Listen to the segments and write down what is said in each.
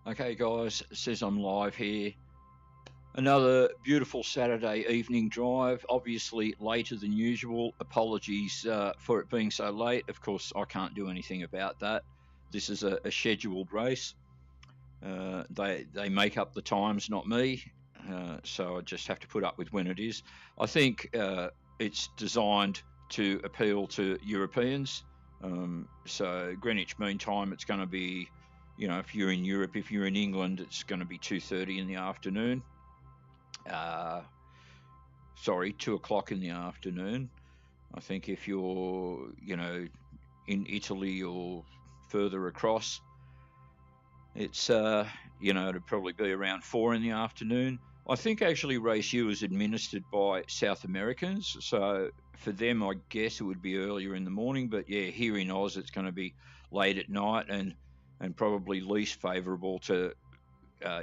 Okay guys, it says I'm live here. Another beautiful Saturday evening drive, obviously later than usual. Apologies for it being so late. Of course, I can't do anything about that. This is a scheduled race. They make up the times, not me. So I just have to put up with when it is. I think it's designed to appeal to Europeans. So Greenwich Mean Time, it's going to be, you know, if you're in Europe, if you're in England, it's going to be 2:30 in the afternoon. Sorry, 2 o'clock in the afternoon. I think if you're, you know, in Italy or further across, it's, you know, it'd probably be around 4 in the afternoon. I think actually Race U is administered by South Americans, so for them, I guess it would be earlier in the morning. But yeah, here in Oz, it's going to be late at night and probably least favourable to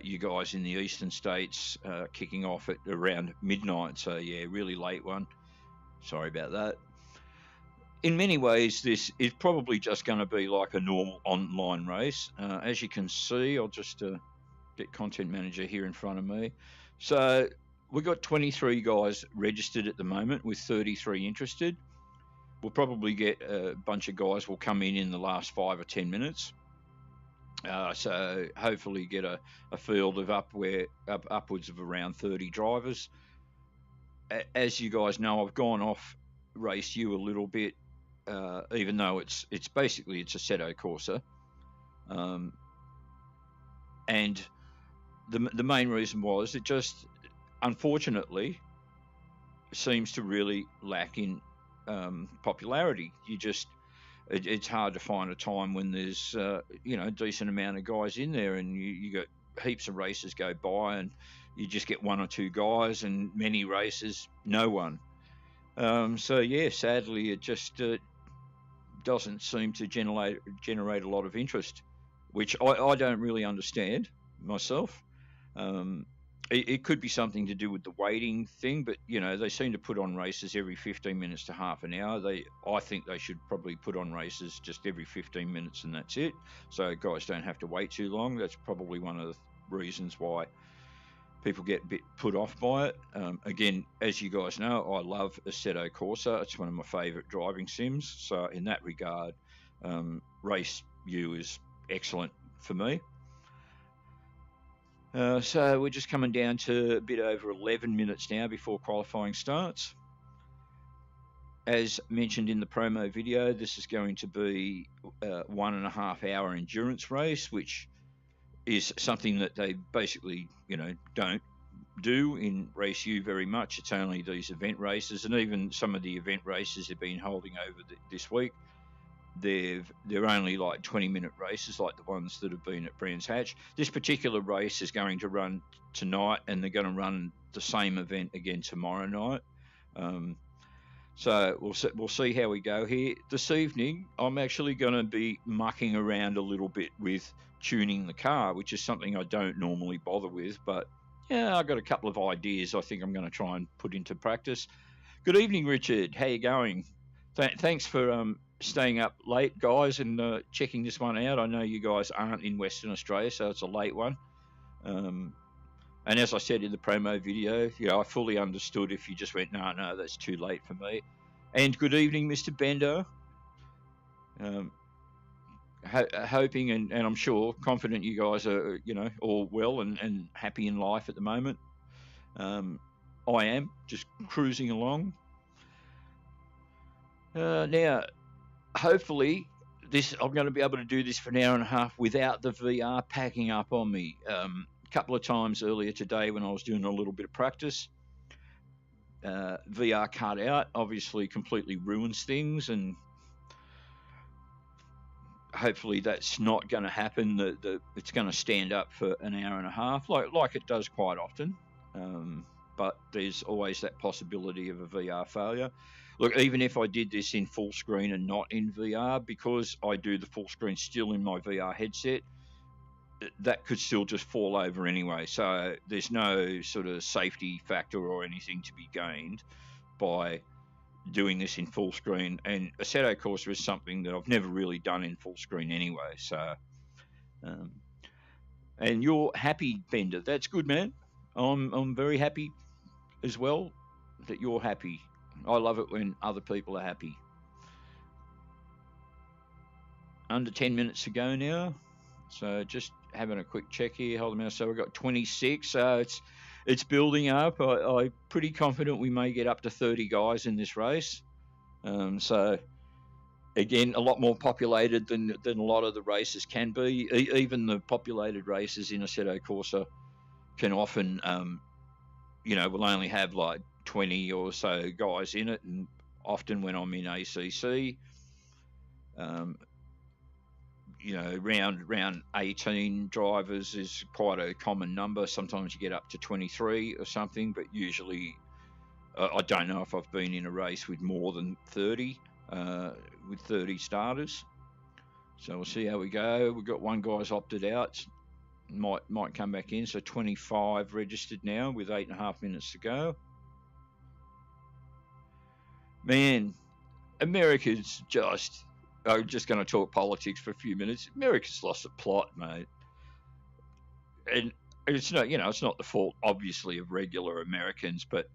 you guys in the eastern states, kicking off at around midnight. So yeah, really late one. Sorry about that. In many ways, this is probably just going to be like a normal online race. As you can see, I'll just get Content Manager here in front of me. So we've got 23 guys registered at the moment with 33 interested. We'll probably get a bunch of guys will come in the last 5 or 10 minutes. So hopefully get a field of upwards of around 30 drivers. As you guys know, I've gone off Race U a little bit, even though it's basically a Assetto Corsa, and the main reason was it just unfortunately seems to really lack in popularity. It's hard to find a time when there's you know, a decent amount of guys in there, and you got heaps of races go by and you just get 1 or 2 guys, and many races no one. So yeah, sadly it just doesn't seem to generate a lot of interest, which I don't really understand myself. It could be something to do with the waiting thing, but you know, they seem to put on races every 15 minutes to half an hour. I think they should probably put on races just every 15 minutes and that's it, so guys don't have to wait too long. That's probably one of the reasons why people get a bit put off by it. Again, as you guys know, I love Assetto Corsa. It's one of my favourite driving sims, so in that regard, Race U is excellent for me. So we're just coming down to a bit over 11 minutes now before qualifying starts. As mentioned in the promo video, this is going to be a 1.5 hour endurance race, which is something that they basically, you know, don't do in Race U very much. It's only these event races, and even some of the event races have been holding over this week. They're only like 20-minute races, like the ones that have been at Brands Hatch. This particular race is going to run tonight, and they're going to run the same event again tomorrow night. So we'll see how we go here. This evening, I'm actually going to be mucking around a little bit with tuning the car, which is something I don't normally bother with. But yeah, I've got a couple of ideas I think I'm going to try and put into practice. Good evening, Richard. How you going? Thanks for staying up late, guys, and checking this one out. I know you guys aren't in Western Australia, so it's a late one. And as I said in the promo video, you know, I fully understood if you just went, no, that's too late for me. And good evening, Mr. Bender. Hoping and I'm sure, confident you guys are, you know, all well and happy in life at the moment. I am just cruising along. Now, hopefully, I'm going to be able to do this for an hour and a half without the VR packing up on me. A couple of times earlier today when I was doing a little bit of practice, VR cut out, obviously completely ruins things, and hopefully that's not going to happen. It's going to stand up for an hour and a half, like it does quite often. But there's always that possibility of a VR failure. Look, even if I did this in full screen and not in VR, because I do the full screen still in my VR headset, that could still just fall over anyway. So there's no sort of safety factor or anything to be gained by doing this in full screen. And Assetto Corsa is something that I've never really done in full screen anyway. So And you're happy, Bender. That's good, man. I'm very happy as well that you're happy. I love it when other people are happy. Under 10 minutes to go now. So just having a quick check here. Hold on a minute. So we've got 26. So it's building up. I'm pretty confident we may get up to 30 guys in this race. So again, a lot more populated than a lot of the races can be. Even the populated races in Assetto Corsa can often, will only have like 20 or so guys in it. And often when I'm in ACC, round 18 drivers is quite a common number. Sometimes you get up to 23 or something, but usually I don't know if I've been in a race with more than 30, with 30 starters. So we'll see how we go. We've got one guy's opted out, might come back in. So 25 registered now with 8.5 minutes to go. Man, America's just... I'm just going to talk politics for a few minutes. America's lost the plot, mate. And it's not, it's not the fault, obviously, of regular Americans, but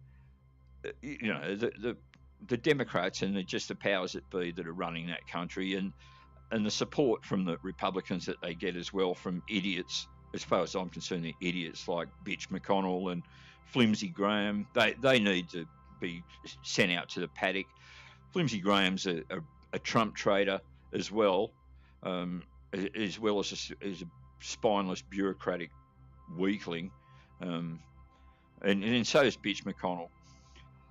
the Democrats and just the powers that be that are running that country, and the support from the Republicans that they get as well from idiots. As far as I'm concerned, they're idiots like Bitch McConnell and Flimsy Graham. They need to be sent out to the paddock. Flimsy Graham's a Trump traitor as well as a spineless bureaucratic weakling, and so is Bitch McConnell.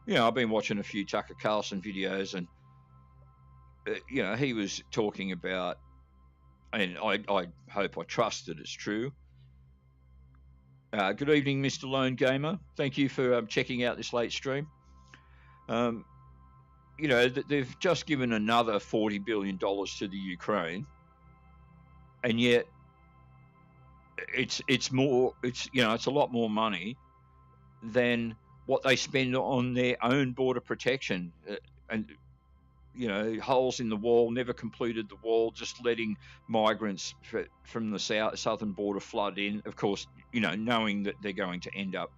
I've been watching a few Tucker Carlson videos, and he was talking about, and I hope I trust that it's true. Good evening, Mr. Lone Gamer. Thank you for checking out this late stream. They've just given another $40 billion to the Ukraine, and yet it's a lot more money than what they spend on their own border protection, and holes in the wall, never completed the wall, just letting migrants from the southern border flood in. Of course, knowing that they're going to end up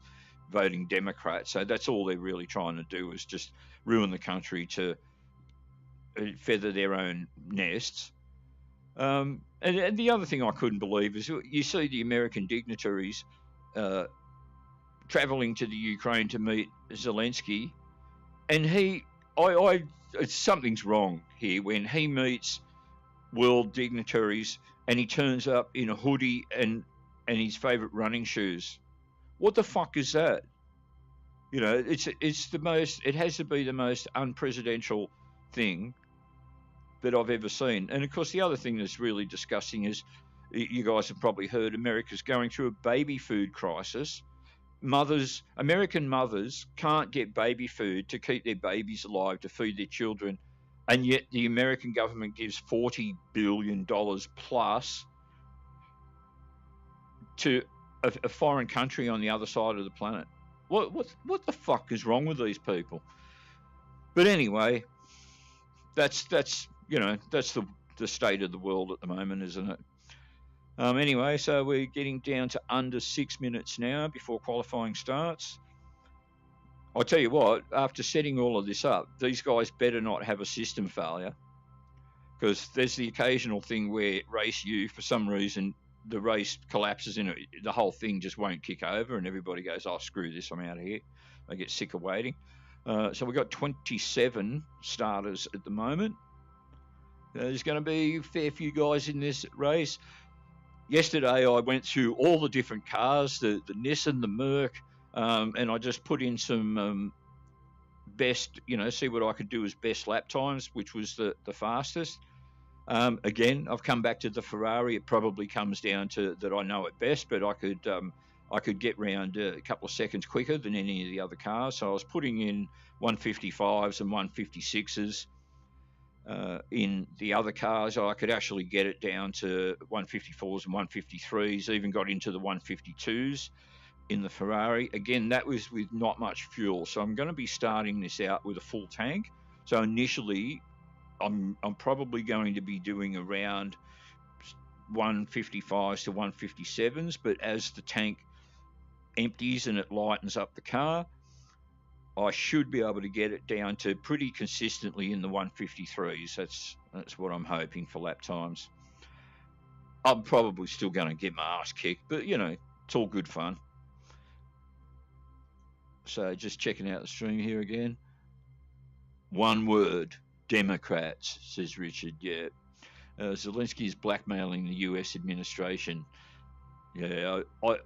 voting Democrat. So that's all they're really trying to do, is just ruin the country to feather their own nests. And the other thing I couldn't believe is you see the American dignitaries traveling to the Ukraine to meet Zelensky, and something's wrong here when he meets world dignitaries and he turns up in a hoodie and his favorite running shoes. What the fuck is that? It has to be the most unpresidential thing that I've ever seen. And of course, the other thing that's really disgusting is, you guys have probably heard, America's going through a baby food crisis. American mothers can't get baby food to keep their babies alive, to feed their children, and yet the American government gives $40 billion plus to a foreign country on the other side of the planet. What the fuck is wrong with these people? But anyway, that's the state of the world at the moment, isn't it? Anyway, so we're getting down to under 6 minutes now before qualifying starts. I'll tell you what, after setting all of this up, these guys better not have a system failure, because there's the occasional thing where race U, for some reason, the race collapses in it, the whole thing just won't kick over, and everybody goes, oh, screw this, I'm out of here. They get sick of waiting. So we've got 27 starters at the moment. There's going to be a fair few guys in this race. Yesterday, I went through all the different cars, the Nissan, the Merc, and I just put in some best, see what I could do as best lap times, which was the fastest. Again, I've come back to the Ferrari. It probably comes down to that I know it best, but I could get round a couple of seconds quicker than any of the other cars. So I was putting in 155s and 156s. In the other cars, I could actually get it down to 154s and 153s, even got into the 152s in the Ferrari. Again, that was with not much fuel. So I'm going to be starting this out with a full tank. So initially, I'm probably going to be doing around 155s to 157s, but as the tank empties and it lightens up the car, I should be able to get it down to pretty consistently in the 153s. That's what I'm hoping for lap times. I'm probably still going to get my ass kicked, but you know, it's all good fun. So just checking out the stream here again. One word, Democrats, says Richard. Yeah. Zelensky is blackmailing the US administration. Yeah,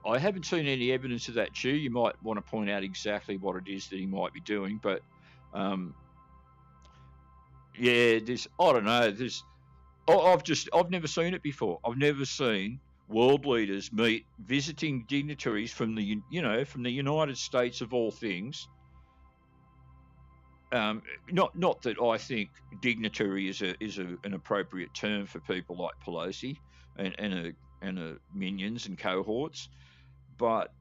I haven't seen any evidence of that, Chu. You might want to point out exactly what it is that he might be doing, but yeah, I don't know. I've never seen it before. I've never seen world leaders meet visiting dignitaries from the United States of all things. Not that I think dignitary is an appropriate term for people like Pelosi and minions and cohorts, but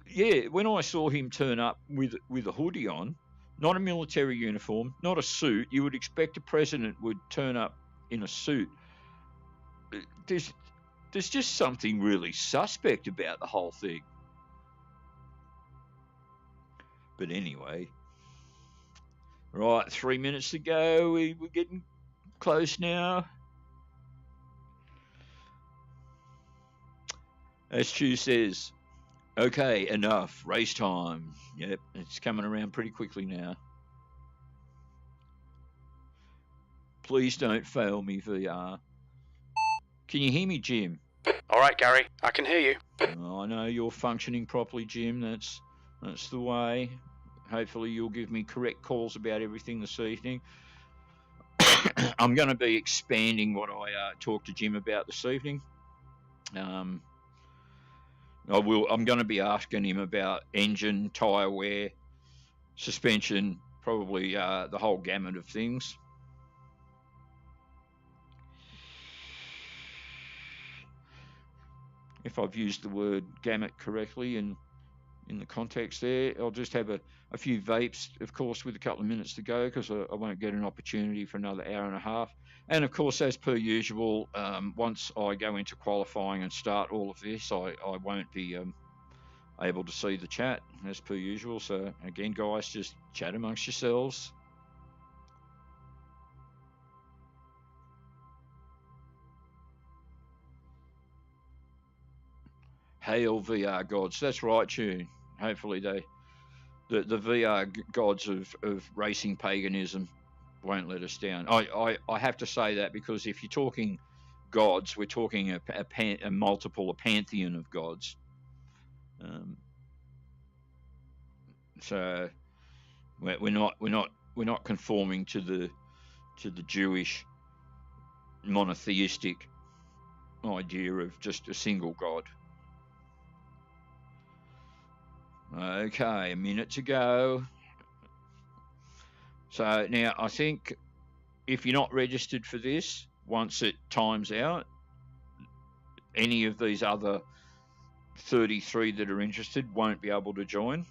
yeah, when I saw him turn up with a hoodie on, not a military uniform, not a suit, you would expect a president would turn up in a suit. There's just something really suspect about the whole thing. But anyway, right, 3 minutes to go. We're getting close now. As Stu says, okay, enough. Race time. Yep, it's coming around pretty quickly now. Please don't fail me, VR. Can you hear me, Jim? All right, Gary, I can hear you. Oh, I know you're functioning properly, Jim. That's the way. Hopefully you'll give me correct calls about everything this evening. I'm going to be expanding what I talked to Jim about this evening. I'm going to be asking him about engine, tyre wear, suspension, probably the whole gamut of things. If I've used the word gamut correctly in the context there, I'll just have a few vapes, of course, with a couple of minutes to go, because I won't get an opportunity for another hour and a half. And of course, as per usual, once I go into qualifying and start all of this, I won't be able to see the chat, as per usual. So again, guys, just chat amongst yourselves. Hail VR gods. That's right, Tune. Hopefully the VR gods of racing paganism won't let us down. I have to say that, because if you're talking gods, we're talking a pantheon of gods. So we're not conforming to the Jewish monotheistic idea of just a single god. Okay, a minute to go. So now I think if you're not registered for this, once it times out, any of these other 33 that are interested won't be able to join.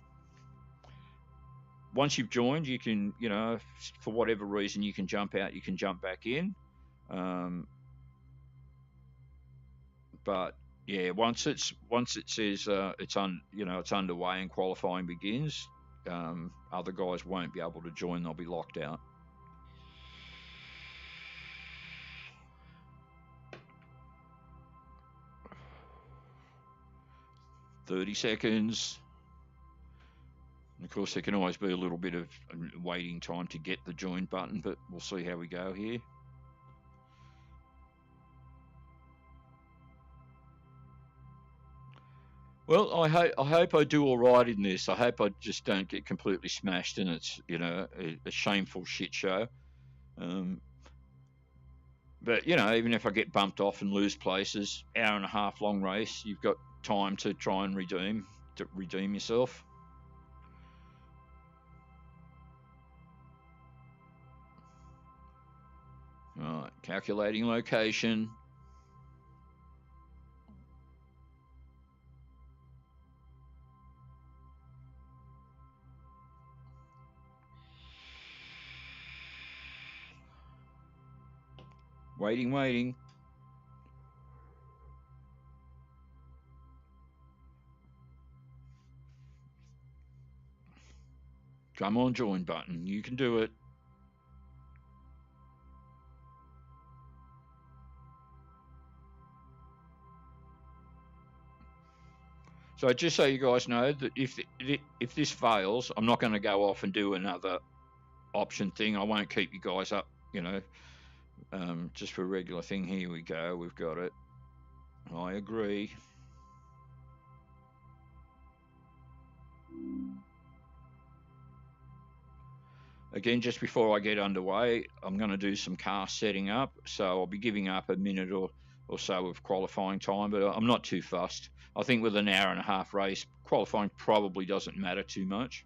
Once you've joined, you can, for whatever reason, you can jump out, you can jump back in. But yeah, once it says it's underway and qualifying begins, other guys won't be able to join. They'll be locked out. "30 seconds. And of course, there can always be a little bit of waiting time to get the join button, but we'll see how we go here. Well, I hope I do all right in this. I hope I just don't get completely smashed and it's a shameful shit show. But even if I get bumped off and lose places, hour and a half long race, you've got time to try and redeem yourself. All right, calculating location. Waiting. Come on, join button. You can do it. So just so you guys know that if this fails, I'm not going to go off and do another option thing. I won't keep you guys up, you know, just for a regular thing. Here we go. We've got it. I agree. Again, just before I get underway, I'm going to do some car setting up. So I'll be giving up a minute or so of qualifying time, but I'm not too fussed. I think with an hour and a half race, qualifying probably doesn't matter too much.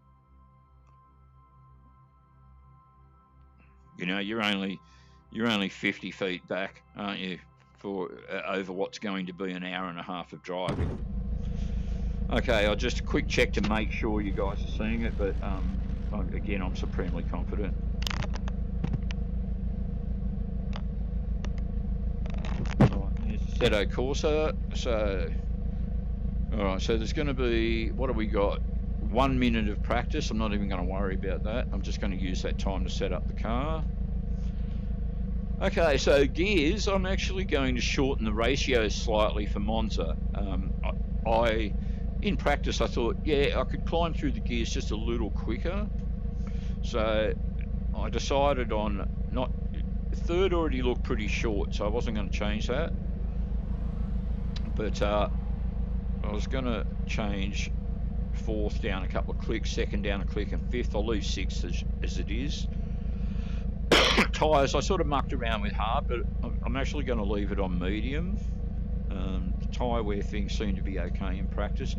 You know, you're only 50 feet back, aren't you, for over what's going to be an hour and a half of driving. Okay, I'll just a quick check to make sure you guys are seeing it, but again, I'm supremely confident. Right, here's Assetto Corsa. So, all right, so there's going to be, what have we got? 1 minute of practice. I'm not even going to worry about that. I'm just going to use that time to set up the car. Okay, so gears, I'm actually going to shorten the ratio slightly for Monza. In practice, I thought, yeah, I could climb through the gears just a little quicker. So I decided on not, third already looked pretty short, so I wasn't going to change that. But I was going to change fourth down a couple of clicks, second down a click, and fifth. I'll leave sixth as it is. Tyres, I sort of mucked around with hard, but I'm actually going to leave it on medium. Tyre wear things seem to be okay in practice.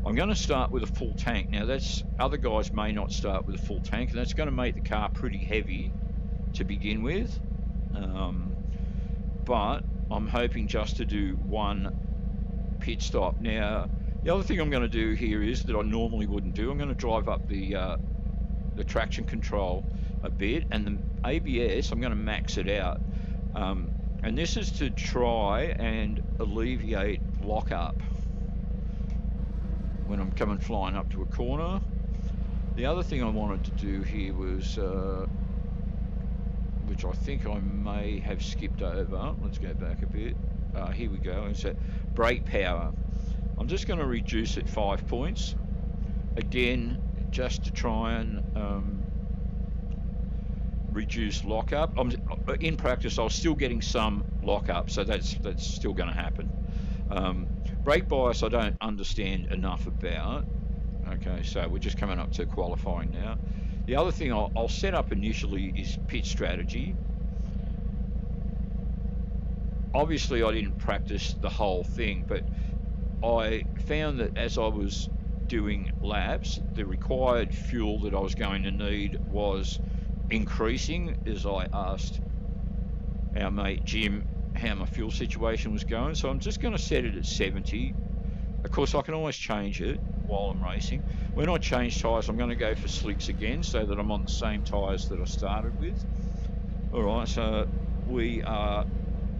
I'm going to start with a full tank. Now, that's, other guys may not start with a full tank, and that's going to make the car pretty heavy to begin with. But I'm hoping just to do one pit stop. Now, the other thing I'm going to do here is that I normally wouldn't do. I'm going to drive up the traction control a bit, and the ABS, I'm going to max it out. And this is to try and alleviate lock-up when I'm coming flying up to a corner. The other thing I wanted to do here was, which I think I may have skipped over. Let's go back a bit. Here we go. It's brake power. I'm just going to reduce it 5 points. Again, just to try and reduce lockup. In practice, I was still getting some lockup, so that's still going to happen. Brake bias, I don't understand enough about. Okay, so we're just coming up to qualifying now. The other thing I'll set up initially is pit strategy. Obviously, I didn't practice the whole thing, but I found that as I was doing laps, the required fuel that I was going to need was increasing as I asked our mate Jim how my fuel situation was going. So I'm just going to set it at 70. Of course, I can always change it while I'm racing. When I change tyres, I'm going to go for slicks again so that I'm on the same tyres that I started with. Alright, so we are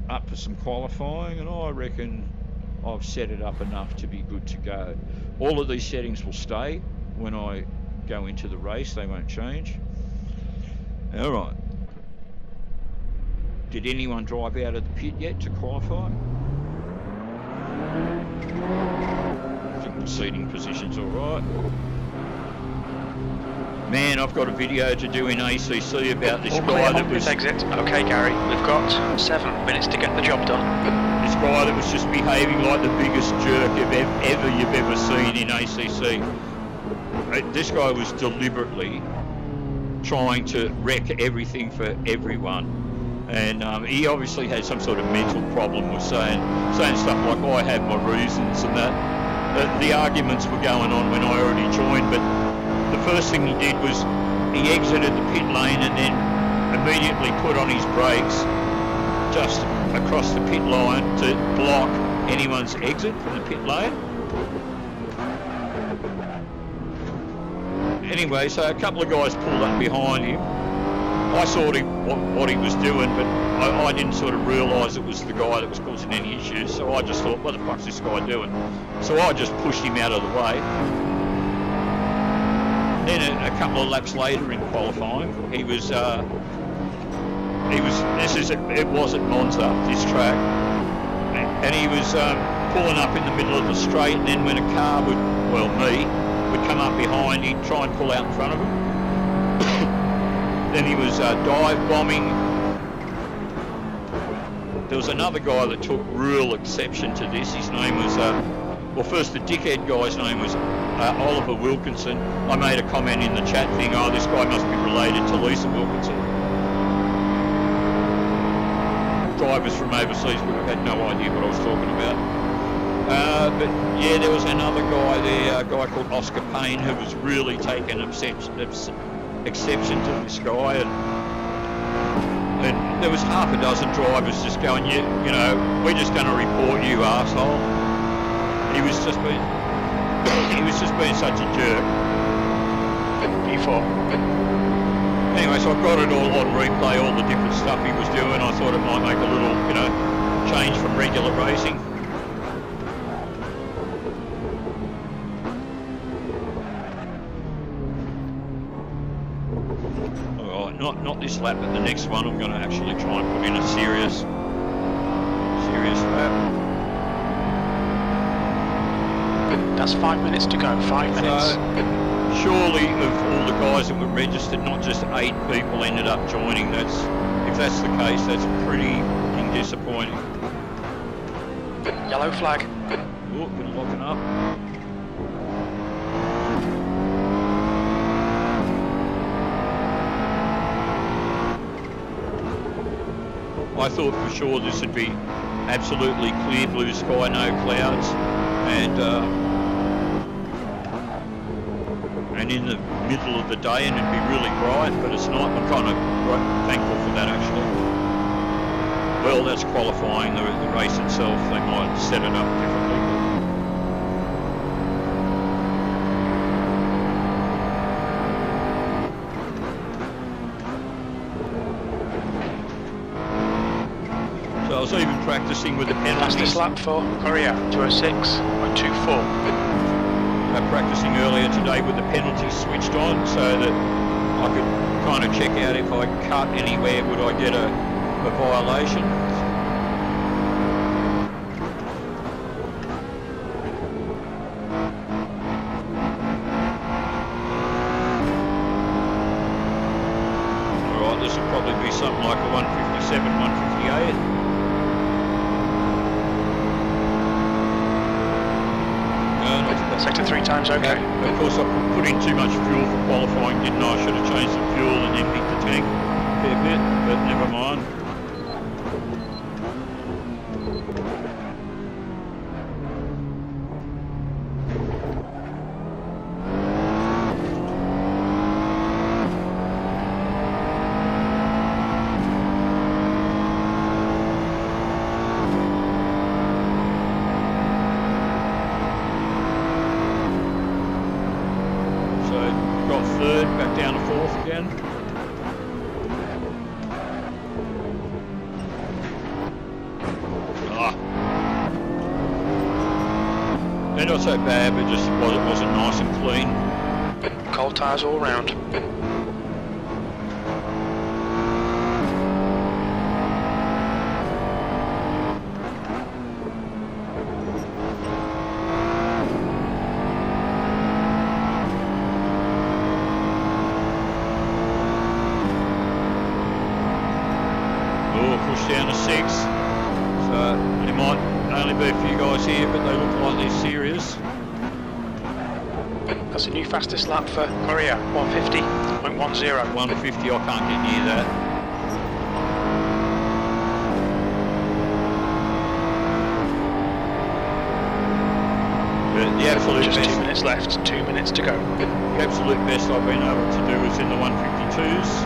up for some qualifying, and I reckon I've set it up enough to be good to go. All of these settings will stay when I go into the race, they won't change. Alright. Did anyone drive out of the pit yet to qualify? I think the seating position's alright. Man, I've got a video to do in ACC about this guy that was... exit. Okay, Gary, we've got 7 minutes to get the job done. This guy that was just behaving like the biggest jerk ever you've ever seen in ACC. This guy was deliberately trying to wreck everything for everyone. And he obviously had some sort of mental problem with saying stuff like, oh, I have my reasons and that. The arguments were going on when I already joined, but the first thing he did was he exited the pit lane and then immediately put on his brakes just across the pit line to block anyone's exit from the pit lane. Anyway, so a couple of guys pulled up behind him. I saw what he was doing, but I didn't sort of realise it was the guy that was causing any issues, so I just thought, what the fuck's this guy doing? So I just pushed him out of the way. then a couple of laps later in qualifying, it was at Monza, this track, and he was pulling up in the middle of the straight, and then when a car would come up behind, he'd try and pull out in front of him. Then he was dive bombing. There was another guy that took real exception to this. His name was, first the dickhead guy's name was Oliver Wilkinson. I made a comment in the chat thing, oh, this guy must be related to Lisa Wilkinson. Drivers from overseas would have had no idea what I was talking about. But yeah, there was another guy there, a guy called Oscar Payne, who was really taking exception to this guy, and there was half a dozen drivers just going, you know, we're just going to report you, arsehole. He was just being such a jerk. P4. Anyway, so I've got it all on replay, all the different stuff he was doing. I thought it might make a little, you know, change from regular racing. Not this lap, but the next one I'm going to actually try and put in a serious lap. That's 5 minutes to go, 5 minutes. So, surely of all the guys that were registered, not just 8 people ended up joining. If that's the case, that's pretty disappointing. Yellow flag. Oh, been locking up. I thought for sure this would be absolutely clear blue sky, no clouds, and in the middle of the day, and it'd be really bright, but it's not. I'm kind of thankful for that, actually. Well, that's qualifying. The race itself, they might set it up differently. I was even practicing with the penalties. Fastest lap for Korea, 206.24. Practicing earlier today with the penalties switched on, so that I could kind of check out if I cut anywhere, would I get a violation. Alright, this will probably be something like a 157, 158. Sector 3 times okay. Of course, I put in too much fuel for qualifying, didn't I? I should have changed the fuel and emptied the tank a fair bit, but never mind. Third, back down to fourth again. They're not so bad, but just it wasn't nice and clean. Cold tyres all round. Down to 6, so there might only be a few guys here, but they look like they're serious. That's a new fastest lap for Korea, 150.10. 150, I can't get near that. But the absolute just best, 2 minutes left, 2 minutes to go. The absolute best I've been able to do is in the 152s.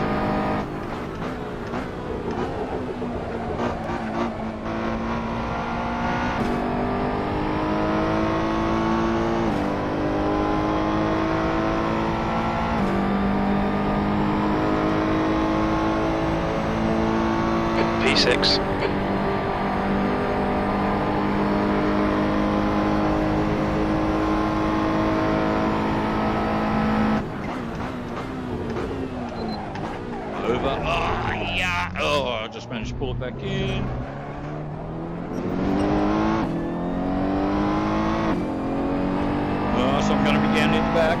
P6. just managed to pull it back in. So I'm going to be down in the back.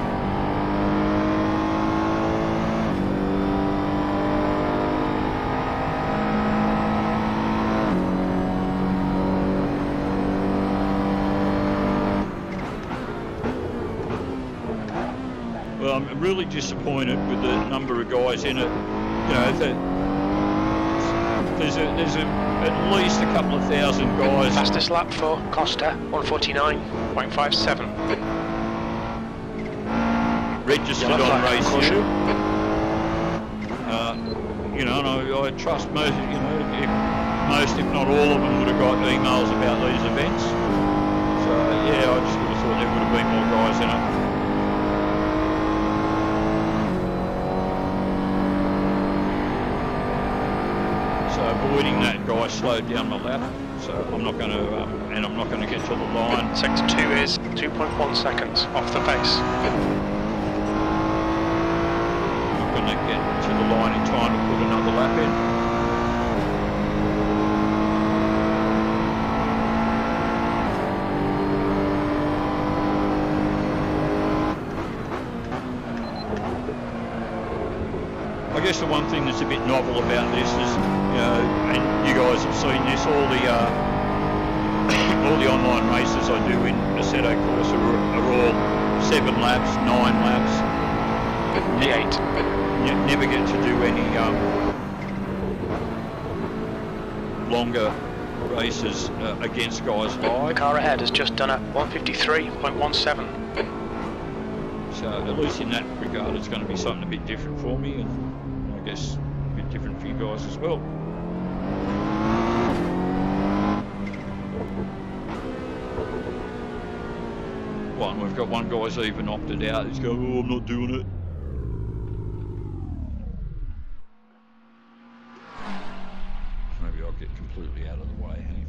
Well, I'm really disappointed with the number of guys in it. You know, there's at least a couple of thousand guys. Fastest lap for Costa, 149.57. Registered on race two. You know, and I trust most, you know, if not all of them would have got emails about these events. So yeah, I just would have thought there would have been more guys in it. So avoiding that guy slowed down my lap. So I'm not going to, and I'm not going to get to the line. Sector 2 is 2.1 seconds off the pace. Going to get to the line in time to put another lap in. I guess the one thing that's a bit novel about this is, you know, and you guys have seen this, all the online races I do in Assetto course are all 7 laps, 9 laps. P8. Never get to do any longer races against guys live. The car ahead has just done a 153.17. So at least in that regard it's going to be something a bit different for me, and I guess a bit different for you guys as well. One, we've got one guy's even opted out. He's going, oh, I'm not doing it. Maybe I'll get completely out of the way, hey?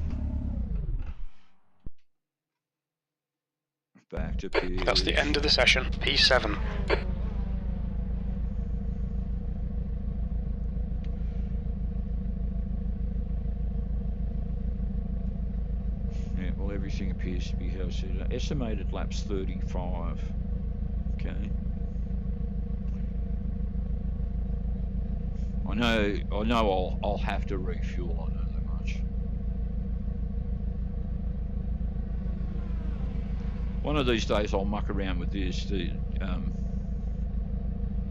Back to P. That's the end of the session. P7. Yeah, well, everything appears to be how it's set. Estimated laps 35. Okay. I know I'll have to refuel, I know that much. One of these days I'll muck around with this, the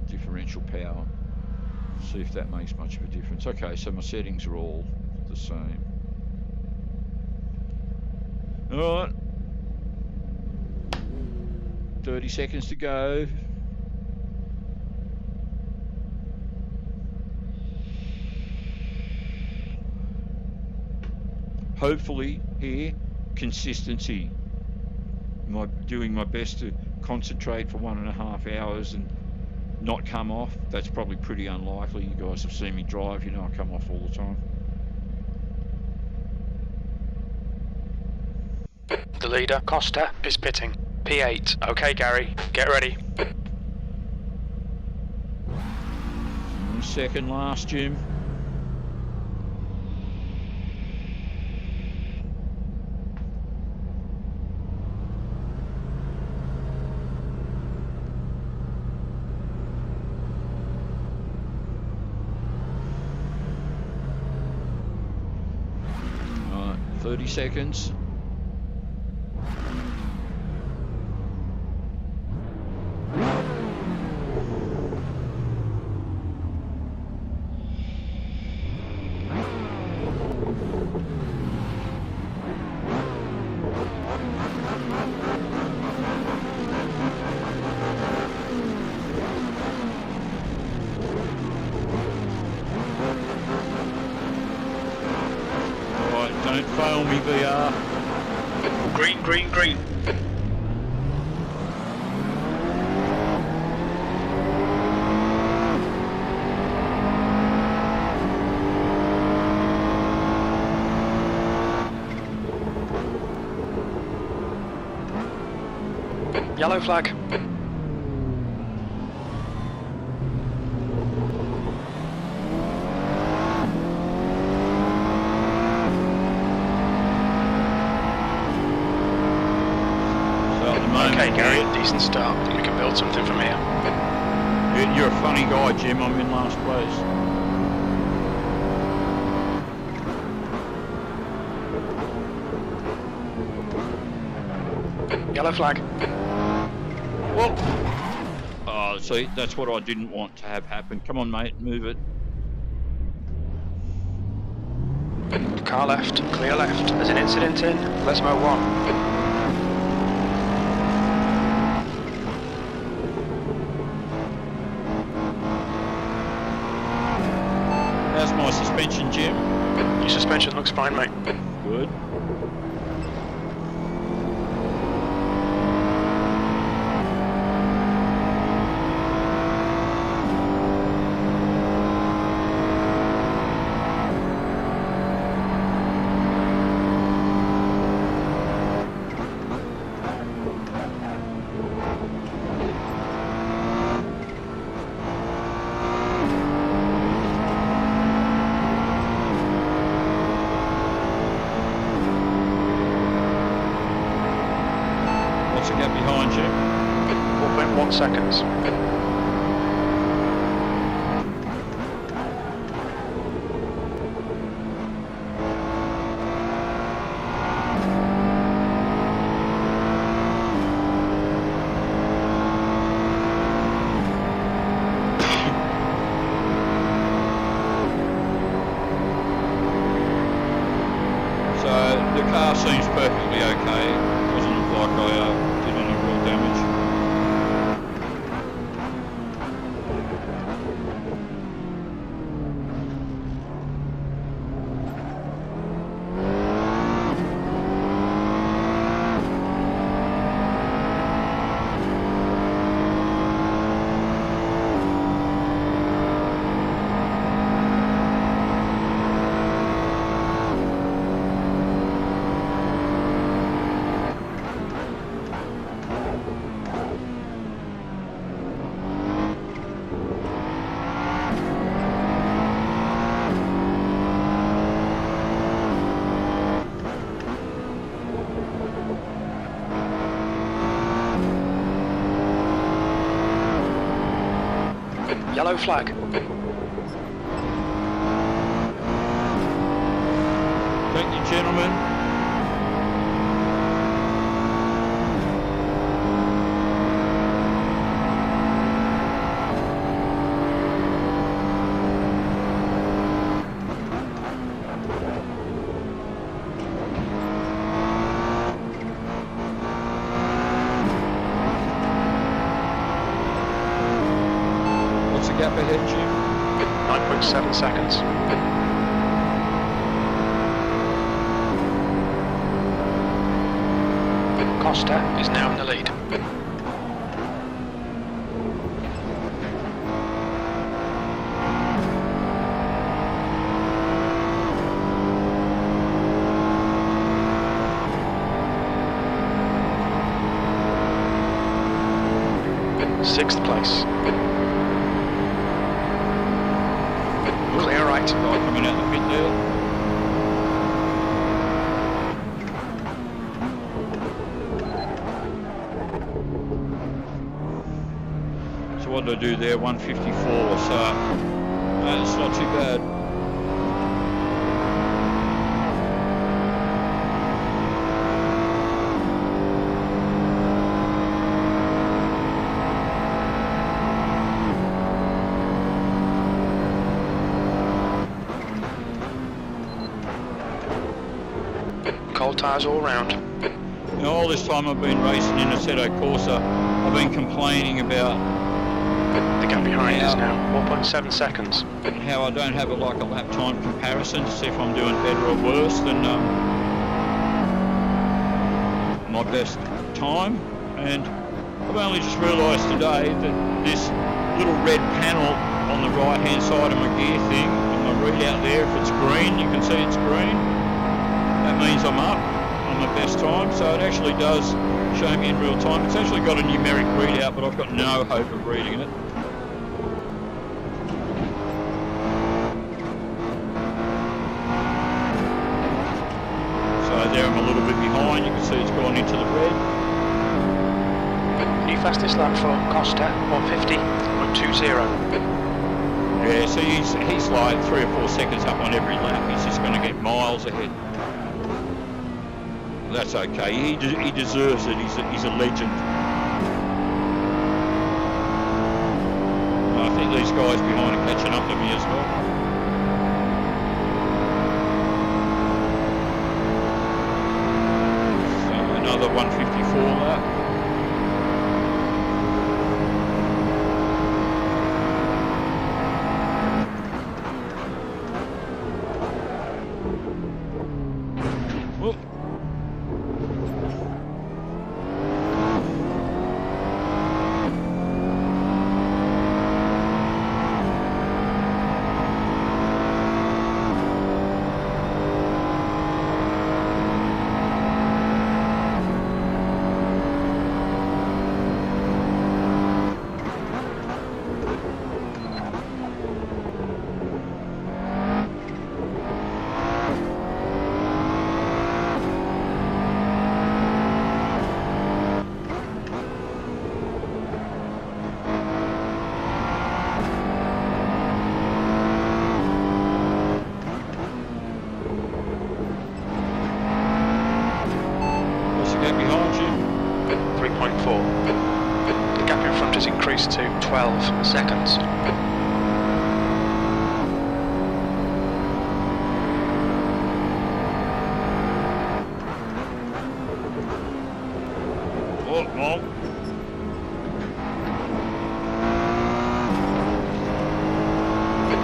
differential power, see if that makes much of a difference. Okay, so my settings are all the same. Alright. 30 seconds to go. Hopefully here, consistency. I'm doing my best to concentrate for 1.5 hours and not come off. That's probably pretty unlikely. You guys have seen me drive, you know I come off all the time. The leader, Costa, is pitting. P8. Okay, Gary, get ready. Second last, Jim. All right, 30 seconds. Don't fail me, VR. Green, green, green. Yellow flag. decent start. We can build something from here. You're a funny guy, Jim. I'm in last place. Yellow flag. Well, oh, see, that's what I didn't want to have happen. Come on, mate, move it. Car left, clear left. There's an incident in. Let's mow 1. How's my suspension, Jim? Your suspension looks fine, mate. Good. Behind you. 4.1 seconds. So the car seems perfectly okay. It doesn't look like I did any real damage. Yellow flag. Thank you, gentlemen. Gap ahead, Jim. 9.7 seconds. Costa is now in the lead. Sixth place. Clear right. Guy coming out the pit there. So what did I do there? 154. So it's not too bad. Cold tyres all round. You know, all this time I've been racing in Assetto Corsa, I've been complaining about The gap behind is now 1.7 seconds. how I don't have a lap time comparison to see if I'm doing better or worse than my best time, and I've only just realised today that this little red panel on the right hand side of my gear thing, on my readout there, if it's green, you can see it's green, that means I'm up on my best time. So it actually does show me in real time. It's actually got a numeric readout, but I've got no hope of reading it. So there I'm a little bit behind. You can see it's gone into the red. New fastest lap for Costa, 150.20. Yeah, so he's like 3 or 4 seconds up on every lap. He's just going to get miles ahead. That's okay. He deserves it. He's a legend. I think these guys behind are catching up to me as well. So another 154 lap. To 12 seconds.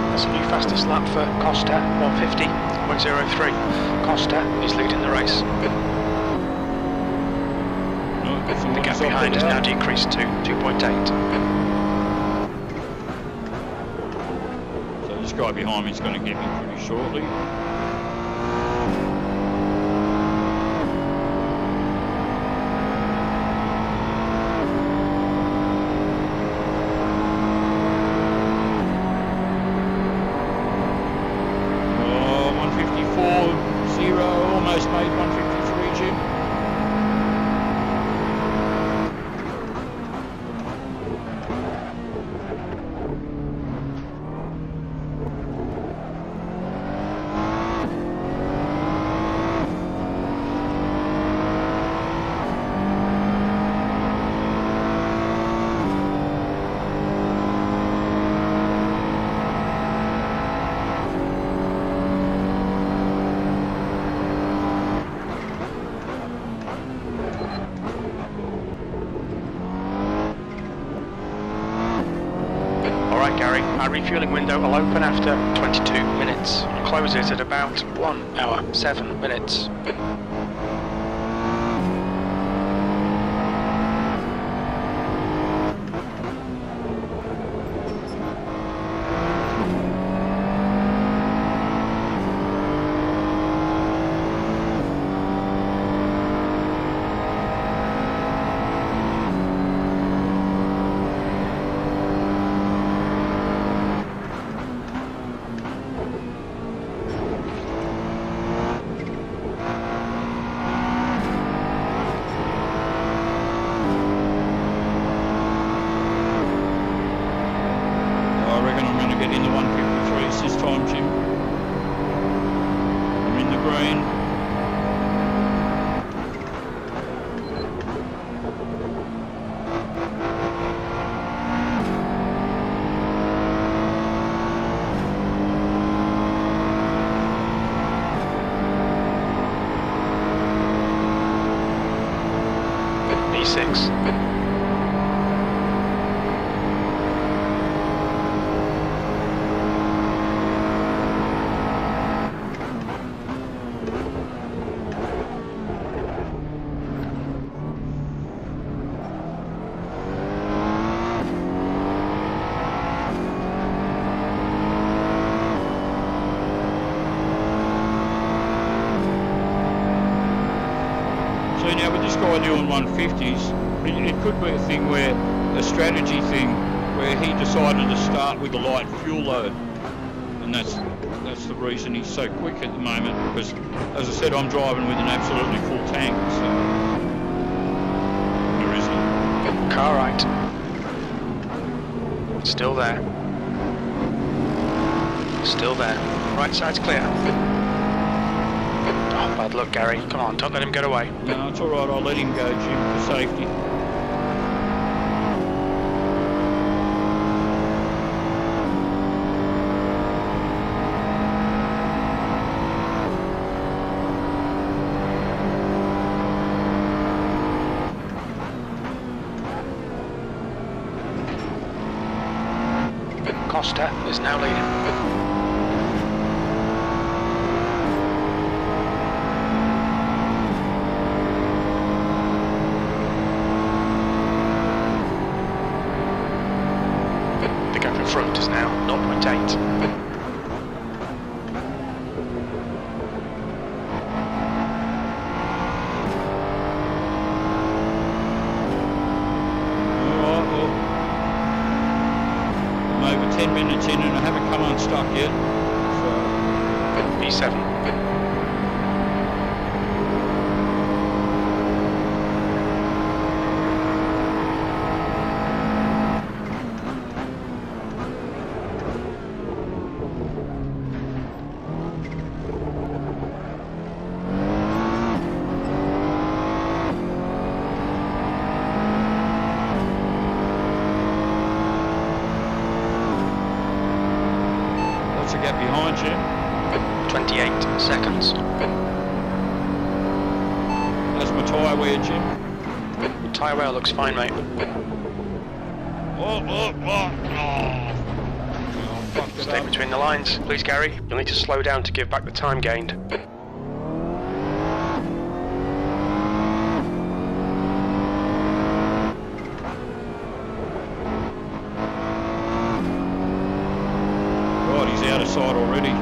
That's a new fastest lap for Costa, 150.03. Costa is leading the race. The gap behind has now decreased to 2.8. So this guy behind me is going to get me pretty shortly. Oh, 154.0, almost made 153, Jim. Our refuelling window will open after 22 minutes and closes at about 1 hour, 7 minutes. E6. So now with this guy doing 150s, it could be a thing where, a strategy thing, where he decided to start with a light fuel load. And that's the reason he's so quick at the moment, because as I said, I'm driving with an absolutely full tank, so where is he? Car right. Still there. Still there. Right side's clear. Oh, bad luck, Gary. Come on, don't let him get away. No, it's alright, I'll let him go, Jim, for safety. Costa is now leading. The gap in front is now 0.8. Over 10 minutes in and I haven't come unstuck yet. So. B7. What's the gap behind you? 28 seconds. That's my tyre wear, Jim. Tyre wear looks fine, mate. Oh, fucked it Stay up. between the lines. Please, Gary, you'll need to slow down to give back the time gained. Right, he's out of sight already.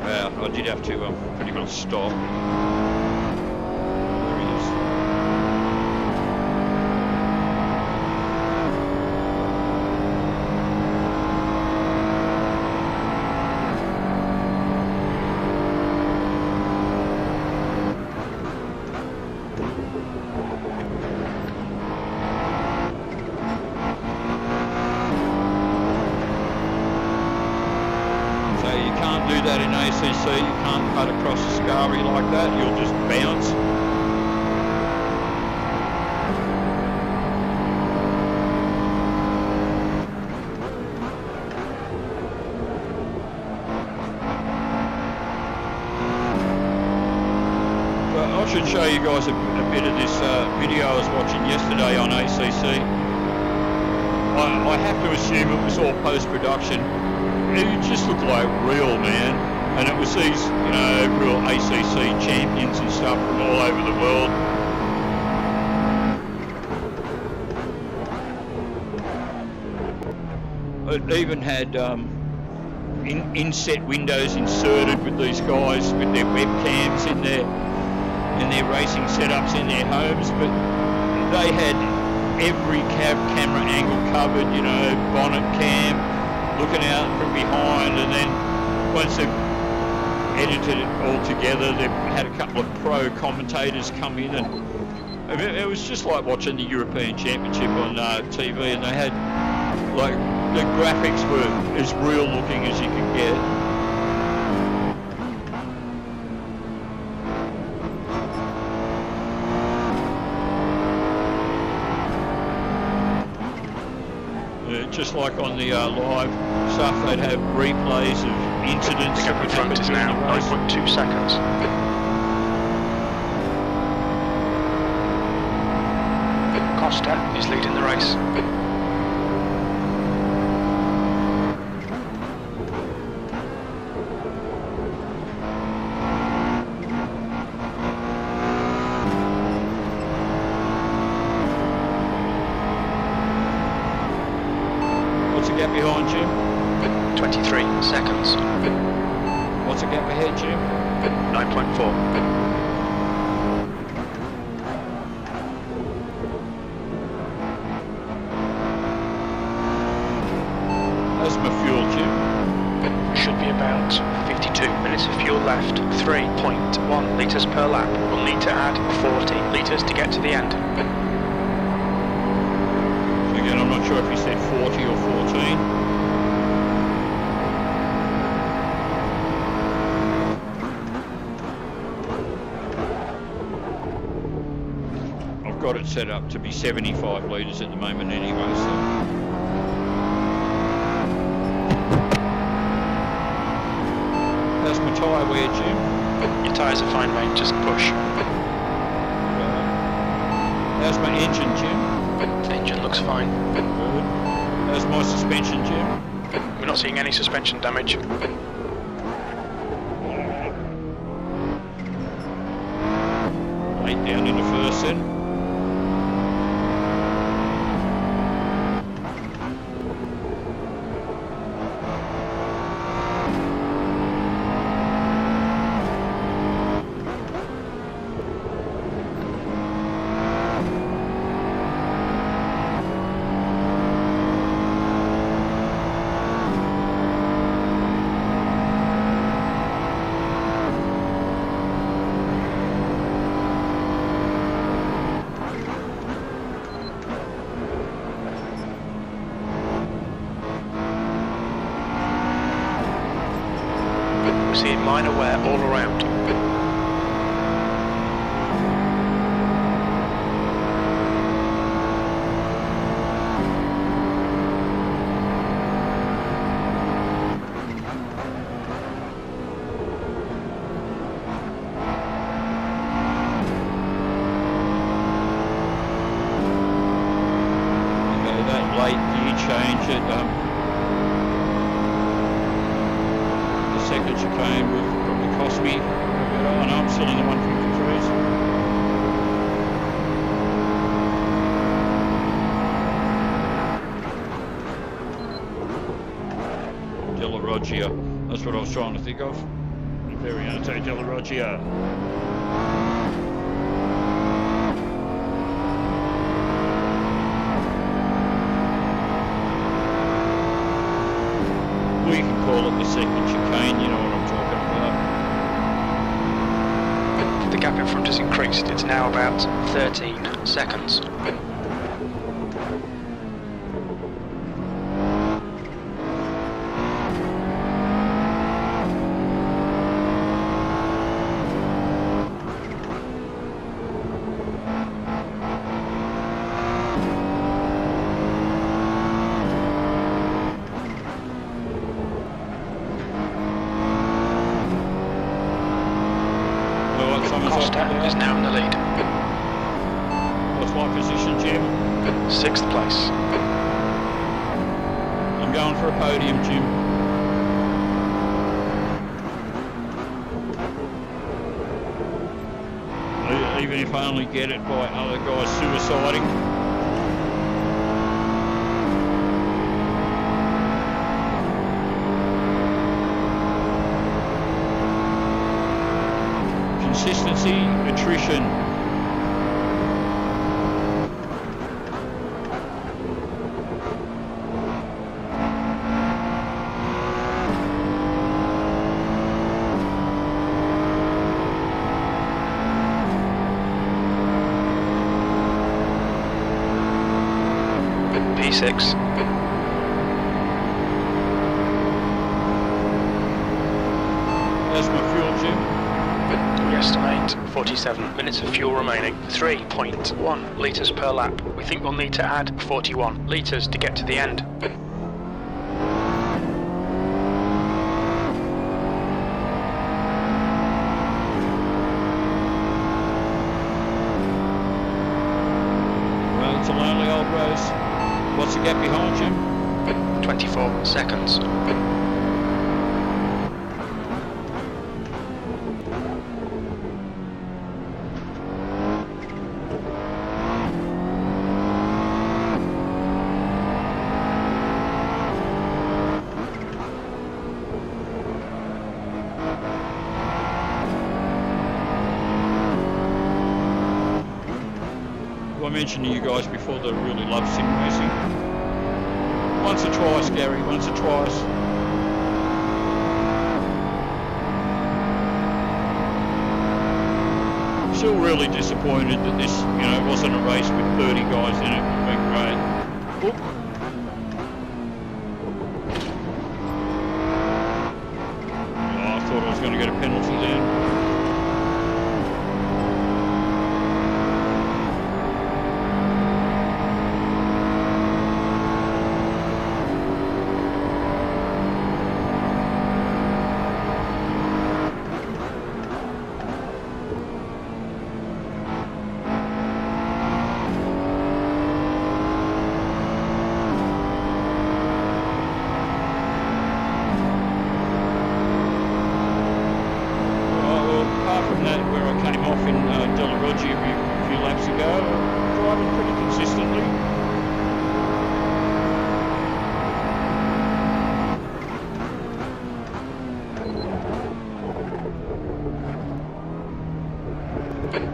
Wow, I did have to pretty much stop. There he is. So you can't do that in ACC, you can't cut across the scarry like that, you'll just bounce. But I should show you guys a bit of this video I was watching yesterday on ACC. I have to assume it was all post-production. It just looked like real, man. And it was these, you know, real ACC champions and stuff from all over the world. It even had inset windows inserted with these guys with their webcams in their racing setups in their homes, but they had every camera angle covered, you know, bonnet cam, looking out from behind, and then once they've edited it all together, they've had a couple of pro commentators come in, and it was just like watching the European Championship on TV, and they had, like, the graphics were as real looking as you could get. Just like on the live stuff, they'd have replays of incidents. The gap in front is now 9.2 seconds. Costa is leading the race. What's the gap behind you? 23 seconds. What's the gap ahead, Jim? 9.4. That's my fuel, Jim. Should be about 52 minutes of fuel left. 3.1 litres per lap. We'll need to add 40 litres to get to the end. Again, I'm not sure if he said 40 or 14. I've got it set up to be 75 litres at the moment anyway, so. How's my tyre wear, Jim? Your tyres are fine, mate, just push. How's my engine, Jim? The engine looks fine. Good. How's my suspension, Jim? We're not seeing any suspension damage. Late down in the first then. We're seeing minor wear all around. Okay, that late gear change at second chicane would probably cost me. I know I'm still in the 153s. Della Roggia, that's what I was trying to think of. Variante Della Roggia. We can call it the second chicane, you know what I'm talking about. The gap in front has increased. It's now about 13 seconds. Costa is now in the lead. What's my position, Jim? 6th place. I'm going for a podium, Jim. Even if I only get it by other guys suiciding. Consistency, attrition. P6. There's my fuel, Jim. We estimate 47 minutes of fuel remaining. 3.1 litres per lap. We think we'll need to add 41 litres to get to the end. Well, it's a lonely old race. What's the gap behind, Jim? 24 seconds. I mentioned to you guys before that I really love sim racing. Once or twice, Gary, once or twice. Still really disappointed that this, wasn't a race with 30 guys in it. It would have been great. Oop. Oh, I thought I was going to get a penalty then.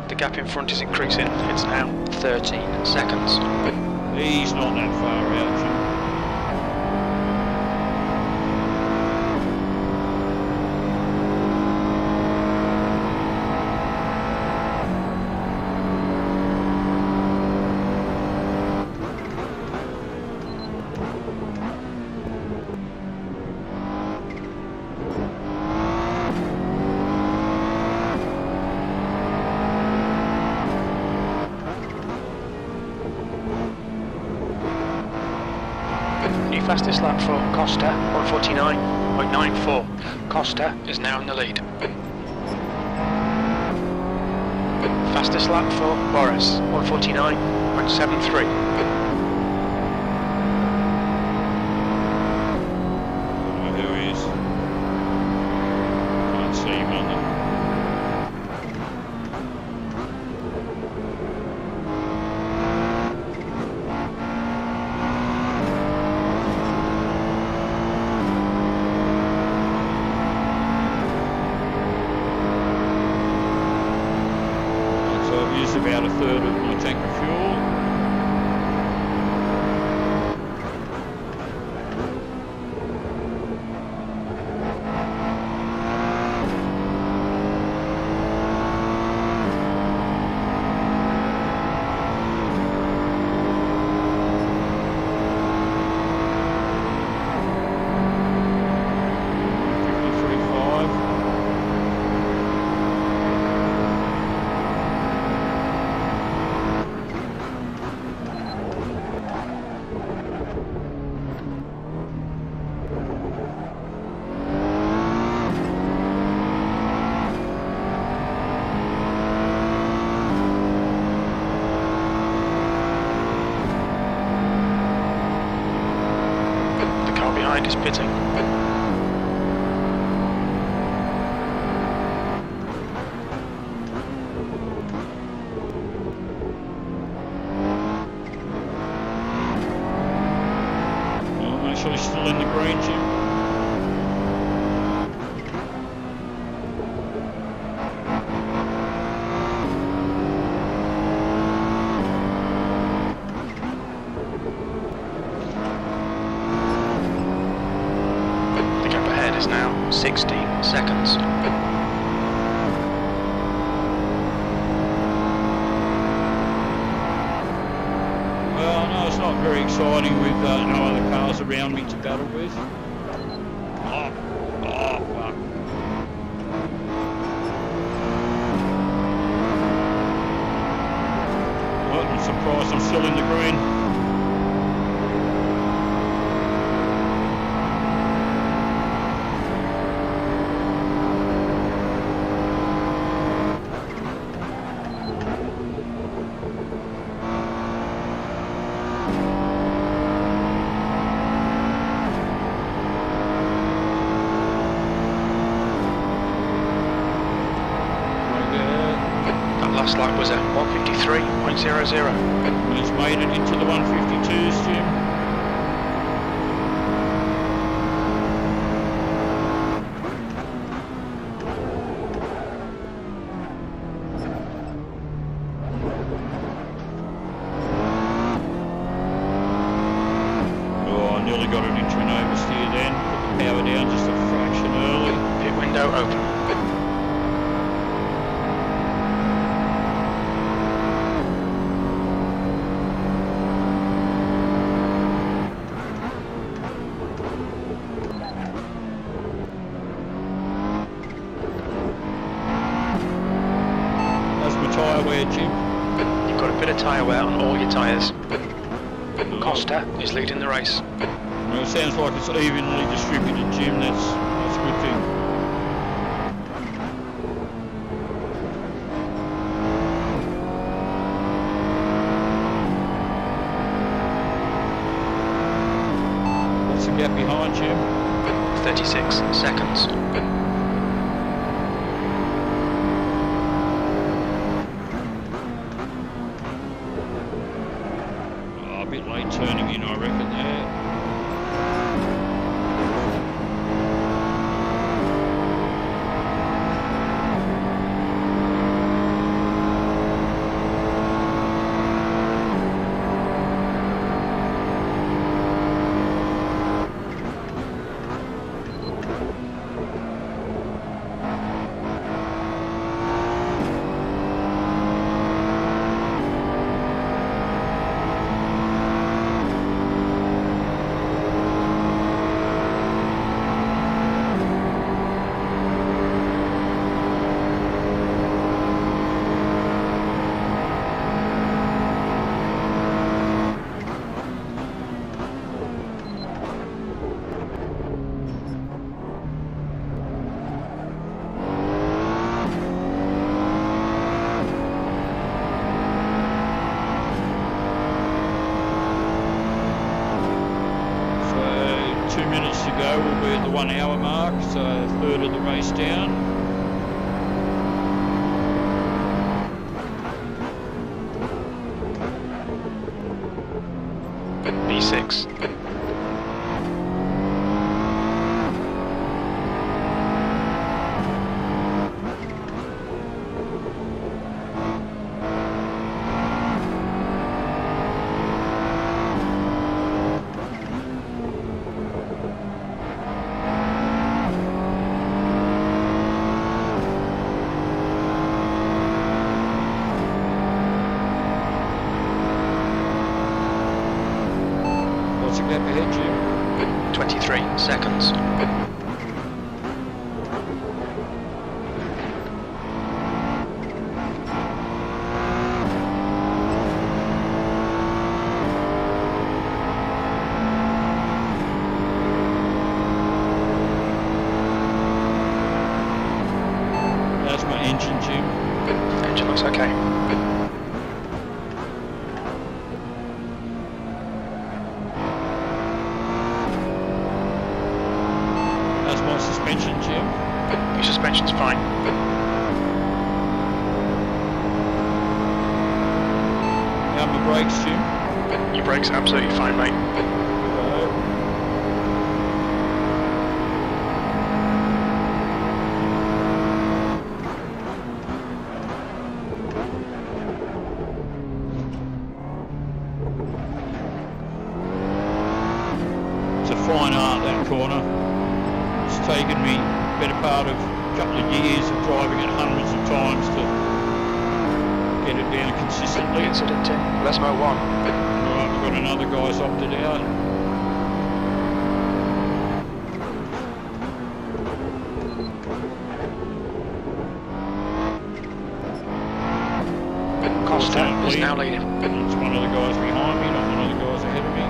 The gap in front is increasing. It's now 13 seconds. He's not that far out, Jim. Fastest lap for Costa, 149.94. Costa is now in the lead. Fastest lap for Boris, 149.73. Who he is? Can't see him on them. About a third of my tank of fuel. Is pitting. Well, I'm actually still in the green, Jim. Is now 16 seconds. Well, I know it's not very exciting with no other cars around me to battle with. Oh, fuck. Well, I'm surprised I'm still in the green. Last lap was a 153.00. And it's made it into the 152s, Jim. Oh, I nearly got it into an oversteer then. Put the power down just a fraction early. Pit window open. tyre wear, Jim? You've got a bit of tyre wear on all your tyres. Costa is leading the race. Well, it sounds like it's evenly distributed, Jim. That's a good thing. What's the gap behind, Jim? 36 seconds. Oh, a bit late turning in, I reckon, there. To go, we'll be at the 1 hour mark, so a third of the race down. B6. What's the gap ahead, Jim? 23 seconds. That's my engine, Jim. Engine looks okay. That's my suspension, Jim. Your suspension's fine. How are my brakes, Jim? Your brake's absolutely fine, mate. It's a fine art, that corner. It's taken me a better part of a couple of years of driving it hundreds of times to get it down consistently. Incident in Lesmo 1. Alright, we've got another guy's opted out. Costa is now leading. It's one of the guys behind me, not one of the guys ahead of me.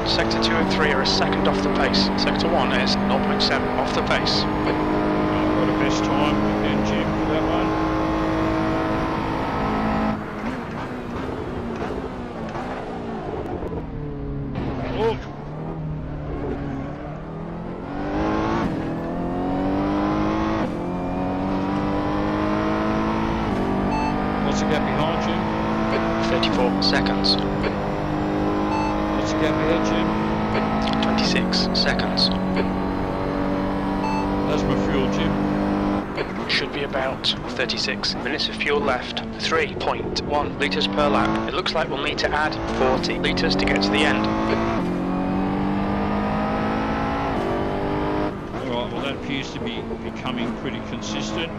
Sector 2 and 3 are a second off the pace. Sector 1 is 0.7 off the pace. got a best time again, Jim, for that one. Oh. What's the gap behind, Jim? 34 seconds. What's the gap ahead, Jim? 26 seconds. That's my fuel, Jim. Should be about 36 minutes of fuel left. 3.1 litres per lap. It looks like we'll need to add 40 litres to get to the end. Alright, well that appears to be becoming pretty consistent.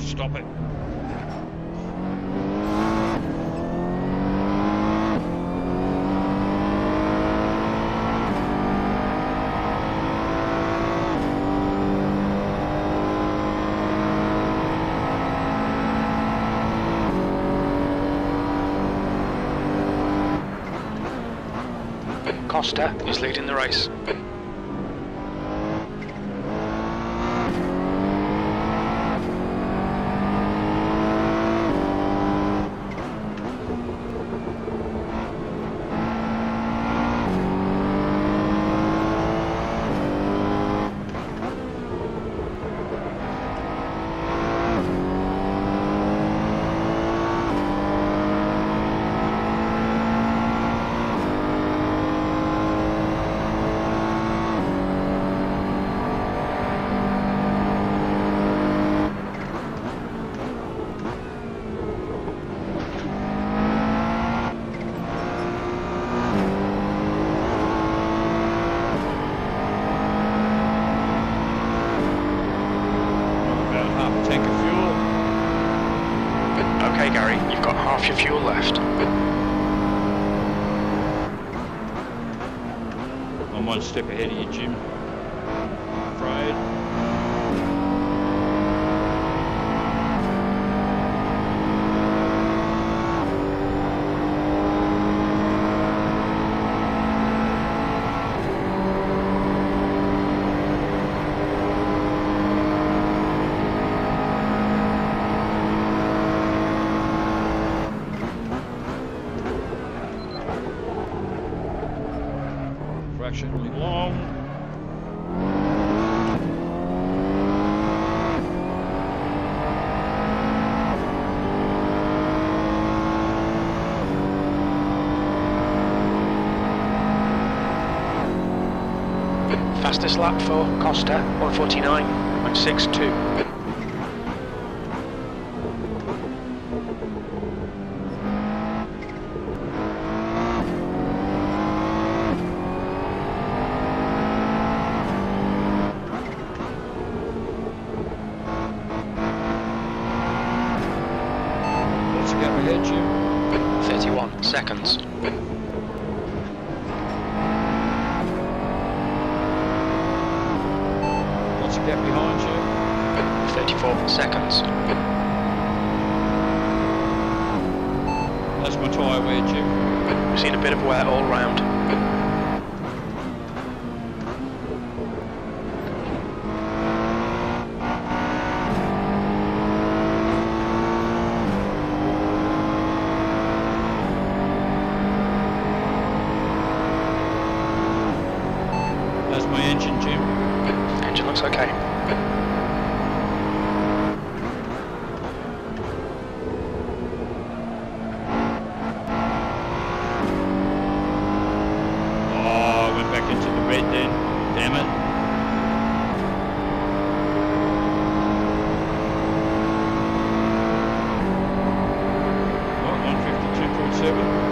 Stop it. Costa is leading the race. Okay, Gary, you've got half your fuel left. I'm one step ahead of you, Jim. I'm afraid. Fractionally long. Fastest lap for Costa, 149.62. What's the gap ahead, Jim? 31 seconds. What's the gap behind you? 34 seconds. That's my tyre wear, Jim. We've seen a bit of wear all round. looks okay. Oh, I went back into the red then. Damn it. Oh, 152.7.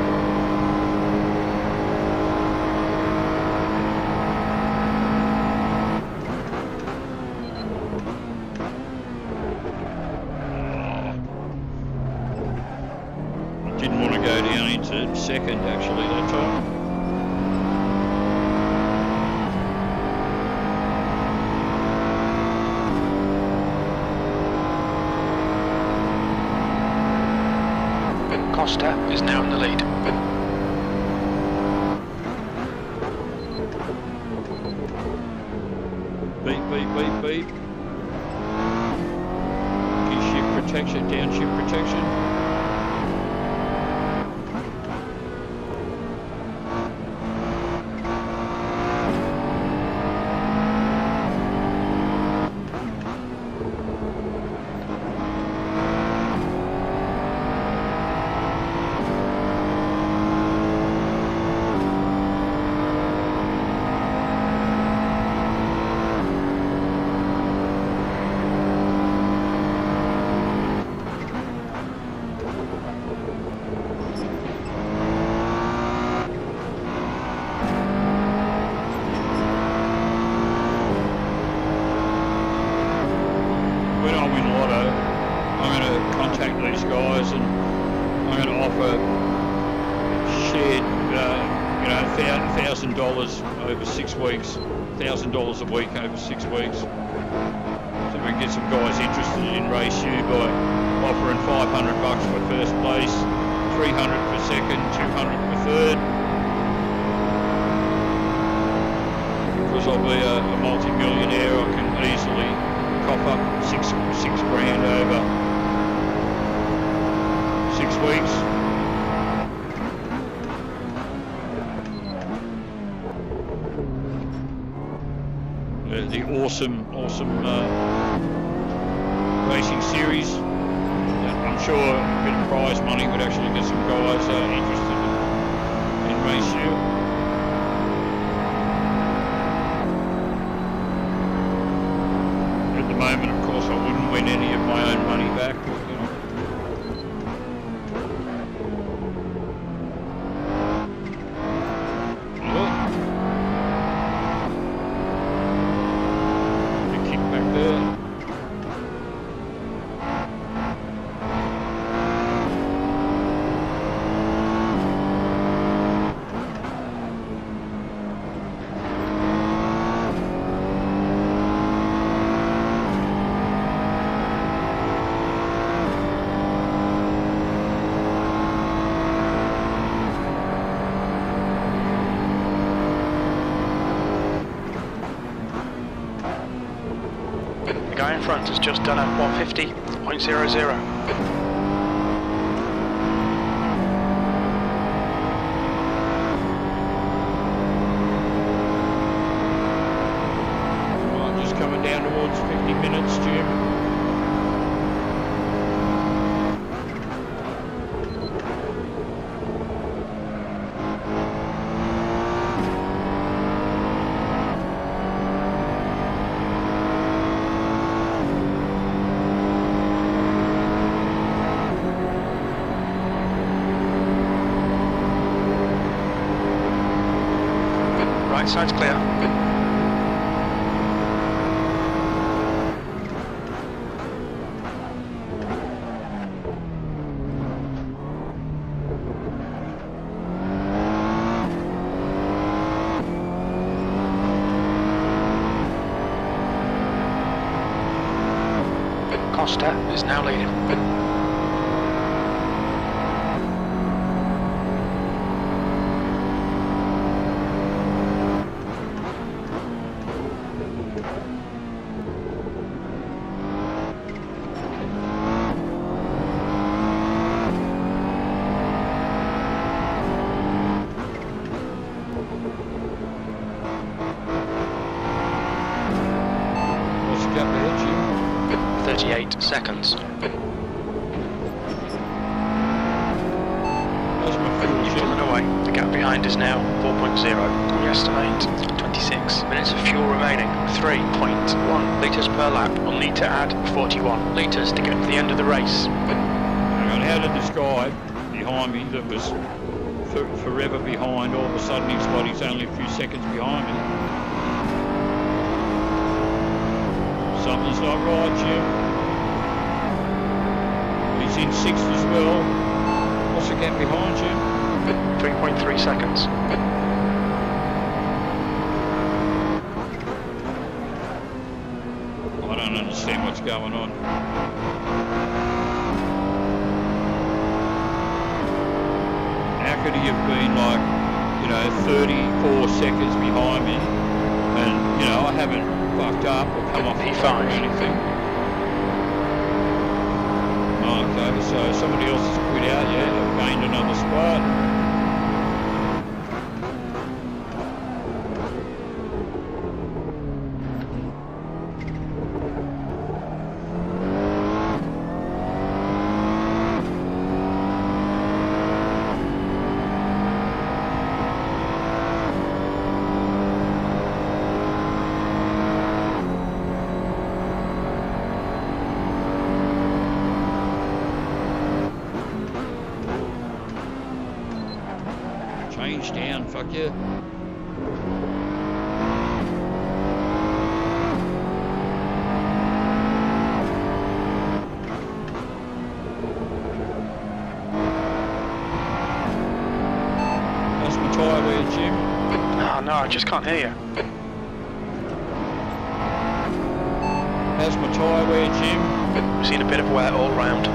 Didn't want to go down into second actually that time. Costa is now in the lead. Beep, beep, beep, beep. Gear shift protection, downshift protection. $1,000 over 6 weeks, $1,000 a week over 6 weeks. So we can get some guys interested in Race U by offering $500 for first place, $300 for second, $200 for third. Because I'll be a multi-millionaire, I can easily cough up six grand over 6 weeks. The Orsum racing series. I'm sure a bit of prize money would actually get some guys interested in Race U. At the moment, of course, I wouldn't win any of my own money back. The guy in front has just done a 150.00. Coming down towards 50 minutes, Jim. Right side's clear. Costa is now leading. 38 seconds. You've pulling away. The gap behind is now 4.0. We estimate 26 minutes of fuel remaining. 3.1 litres per lap. We'll need to add 41 litres to get to the end of the race. Hang on, how did this guy behind me that was forever behind, all of a sudden he's only a few seconds behind me? Something's not right, Jim. He's in 6th as well. What's the gap behind you? 3.3 seconds. I don't understand what's going on. How could he have been 34 seconds behind me? And, I haven't fucked up or come off P5 or anything. Oh, okay, so somebody else has quit out, yeah, they've gained another spot. Change down, fuck you. That's my tyre wear, Jim. Oh no, I just can't hear you. How's my tyre wear, Jim? We've seen a bit of wear all round.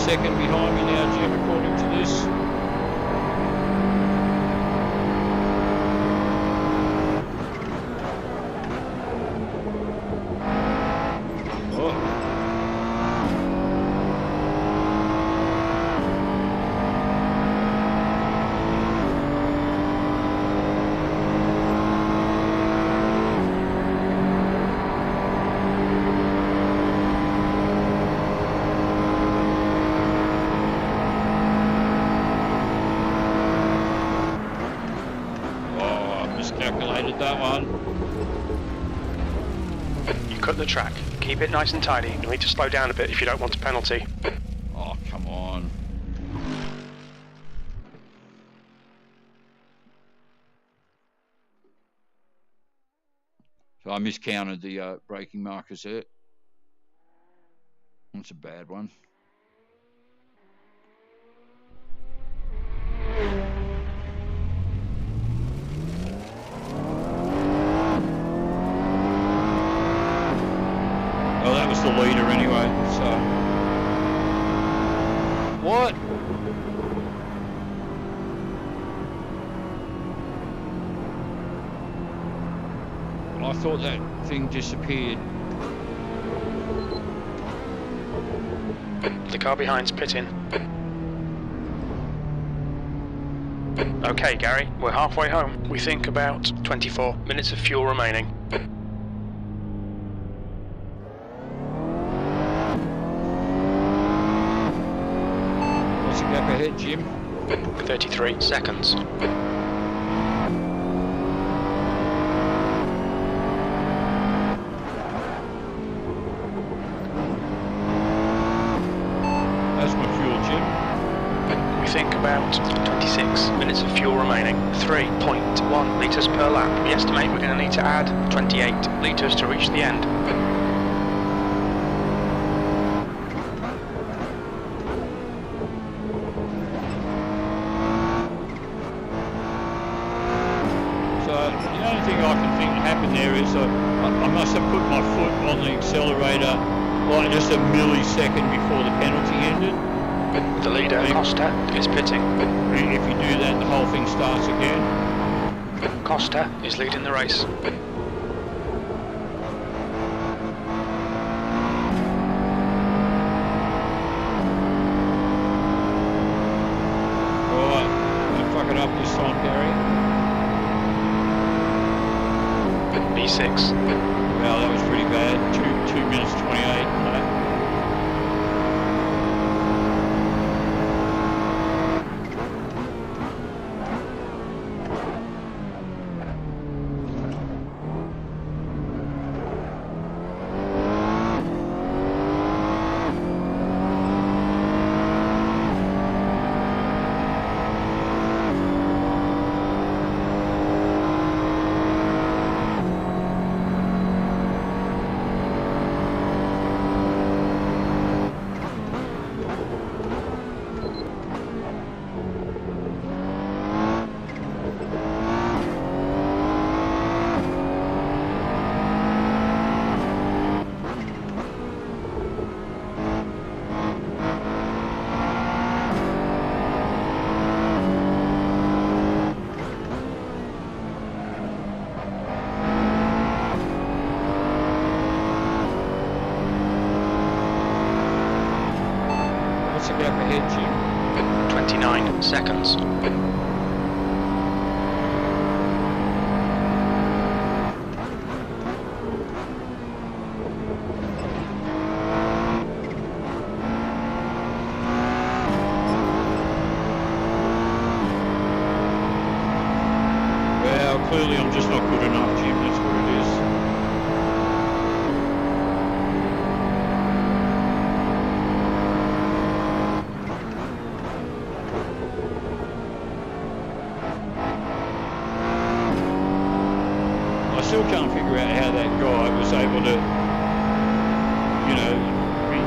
Second behind me now, Jim, according to this. Oh. Calculated that one. You cut the track. Keep it nice and tidy. You'll need to slow down a bit if you don't want a penalty. Oh, come on. So I miscounted the braking markers there. That's a bad one. Oh, that was the leader anyway, so... What? I thought that thing disappeared. The car behind's pitting. Okay, Gary, we're halfway home. We think about 24 minutes of fuel remaining. What's the gap ahead, Jim? 33 seconds. That's my fuel, Jim. We think about 26 minutes of fuel remaining. 3.1 litres per lap. We estimate we're going to need to add 28 litres to reach the end. So the only thing I can think happened there is I must have put my foot on the accelerator like just a millisecond before the penalty ended. The leader, Costa, is pitting. If you do that, the whole thing starts again. Costa is leading the race. Alright, don't fuck it up this time, Gary. B6. Well, that was pretty bad. 2 minutes 28. No. What's the gap ahead, Jim? 29 seconds. Well, clearly I'm just not good enough, Jim. That's what it is. I still can't figure out how that guy was able to, you know, be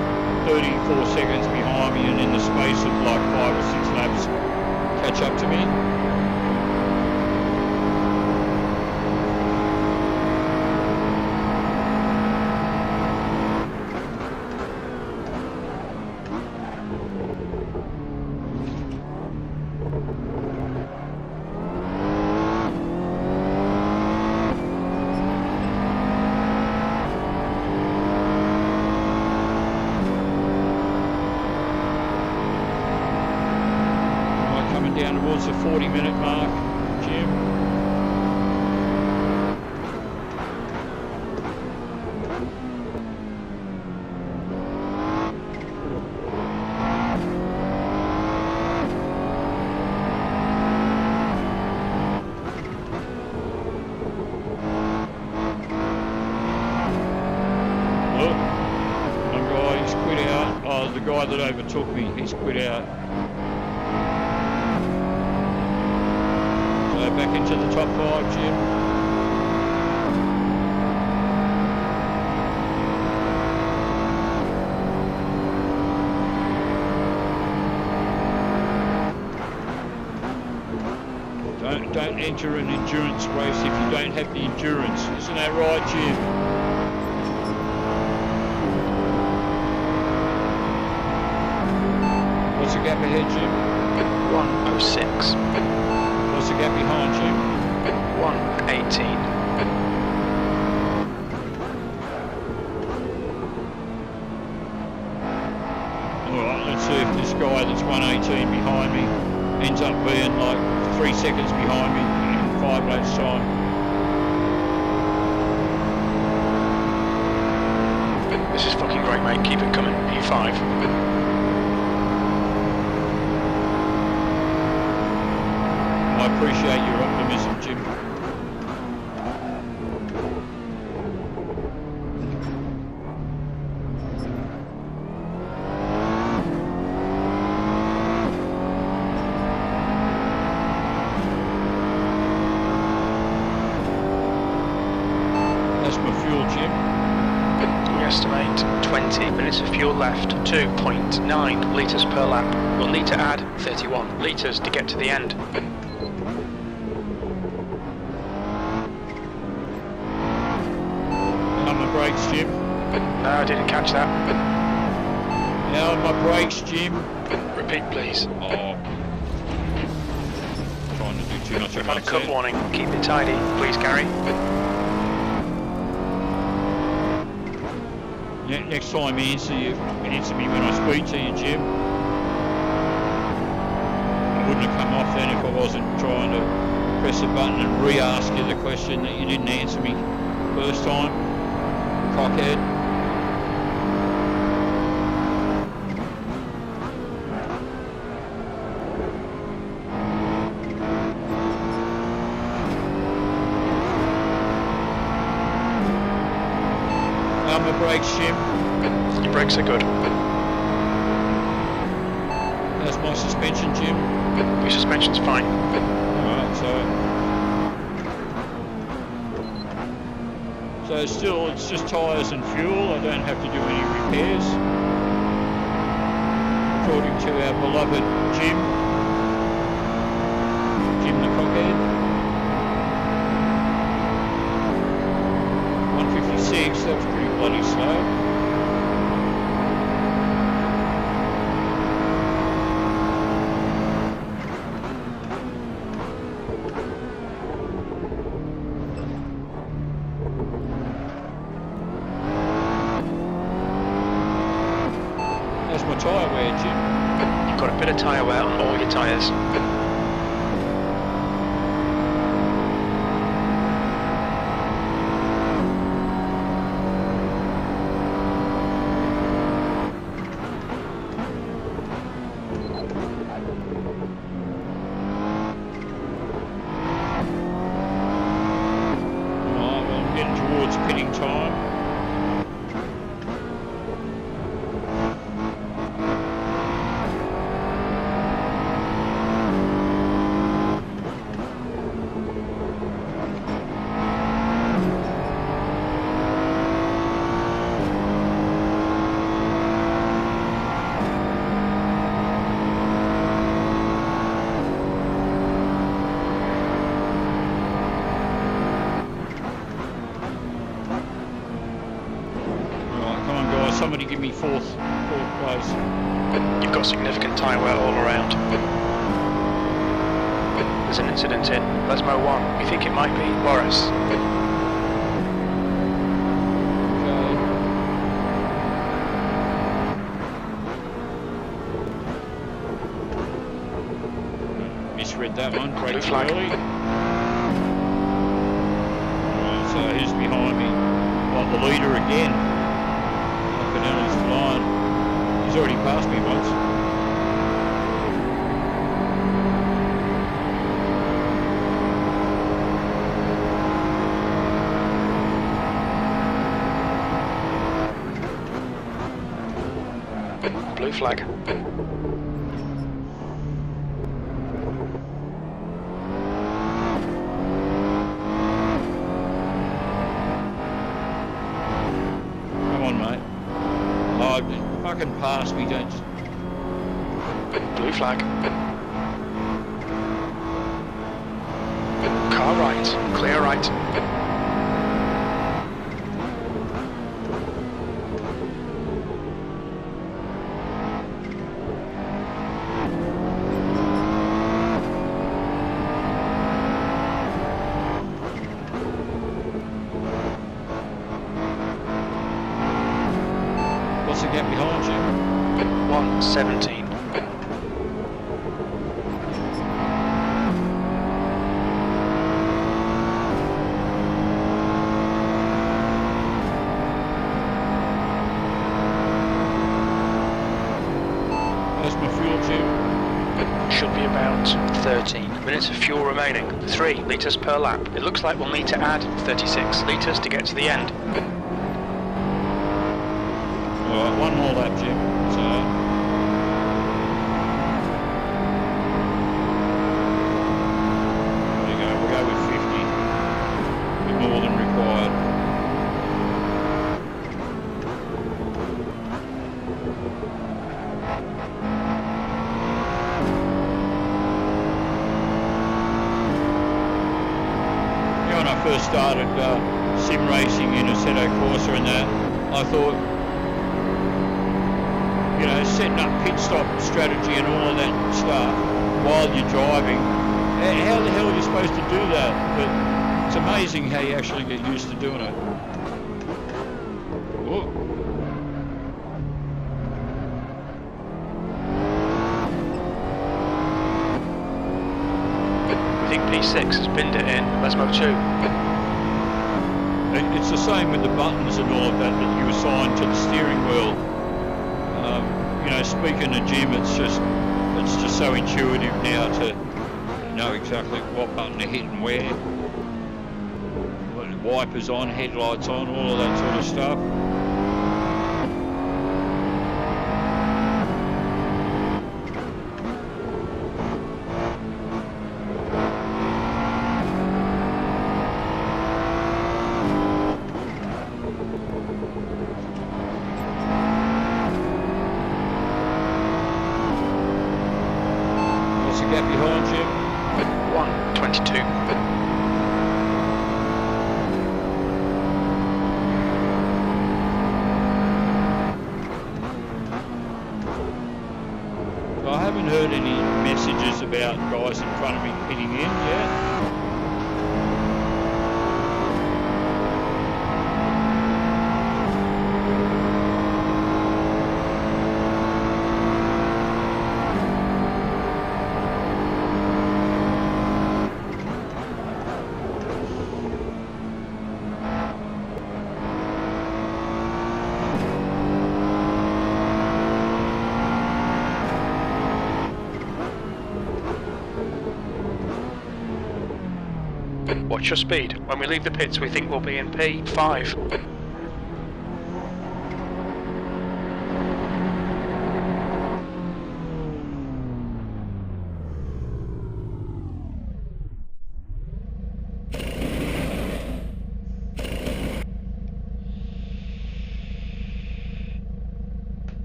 34 seconds behind me and in the space of like 5 or 6 laps catch up to me. Down towards the 40-minute mark, Jim. Look, one guy, he's quit out. Oh, the guy that overtook me, he's quit out. Back into the top 5, Jim. Don't enter an endurance race if you don't have the endurance. Isn't that right, Jim? What's the gap ahead, Jim? 106. What's the gap behind you? 118. Alright, let's see if this guy that's 118 behind me ends up being like 3 seconds behind me in 5 laps time. This is fucking great, mate. Keep it coming. P5. I appreciate your optimism, Jim. That's my fuel, Jim. We estimate 20 minutes of fuel left. 2.9 litres per lap. We'll need to add 31 litres to get to the end. Brakes, Jim. No, I didn't catch that. Now on my brakes, Jim. Repeat, please. Oh. Trying to do too much We've at had a once cut there. warning. Keep it tidy. Please carry. Next time answer me when I speak to you, Jim. I wouldn't have come off then if I wasn't trying to press a button and re-ask you the question that you didn't answer me first time. Cockhead. My brakes, Jim. Your brakes are good. That's my suspension, Jim. Your suspension's fine. Alright, so still it's just tyres and fuel. I don't have to do any repairs. According to our beloved Jim the cockhead. 156, that was pretty bloody slow. That's my tyre wear, Jim. You've got a bit of tyre wear on all your tyres. Pitting time. Somebody give me fourth place. You've got significant tyre wear all around. There's an incident in Lesmo 1. We think it might be Boris. Okay. Misread that one. Brake Blue too flag. early. Right, so who's behind me? Like the leader again. He's flying. He's already passed me once. Blue flag. Come on, mate. Oh, fucking pass me, don't just... Blue flag. Car right. Clear right. What's the gap behind you? 1:17. That's my fuel tube. Should be about 13 minutes of fuel remaining. 3 litres per lap. It looks like we'll need to add 36 litres to get to the end. Alright, one more lap, Jim. So... there you go, we'll go with 50. Bit more than required. When I first started sim racing in Assetto Corsa and that, I thought, you know, setting up pit stop strategy and all of that stuff while you're driving. How the hell are you supposed to do that? But it's amazing how you actually get used to doing it. Whoa. I think P6 has binned it in. Lesmo 2. It's the same with the buttons and all of that you assign to the steering wheel. You know, speaking to Jim, it's just so intuitive now to know exactly what button to hit and where. Wipers on, headlights on, all of that sort of stuff. What's the gap behind you? 1:22. I haven't heard any messages about guys in front of me pitting in yet. Watch your speed. When we leave the pits, we think we'll be in P5.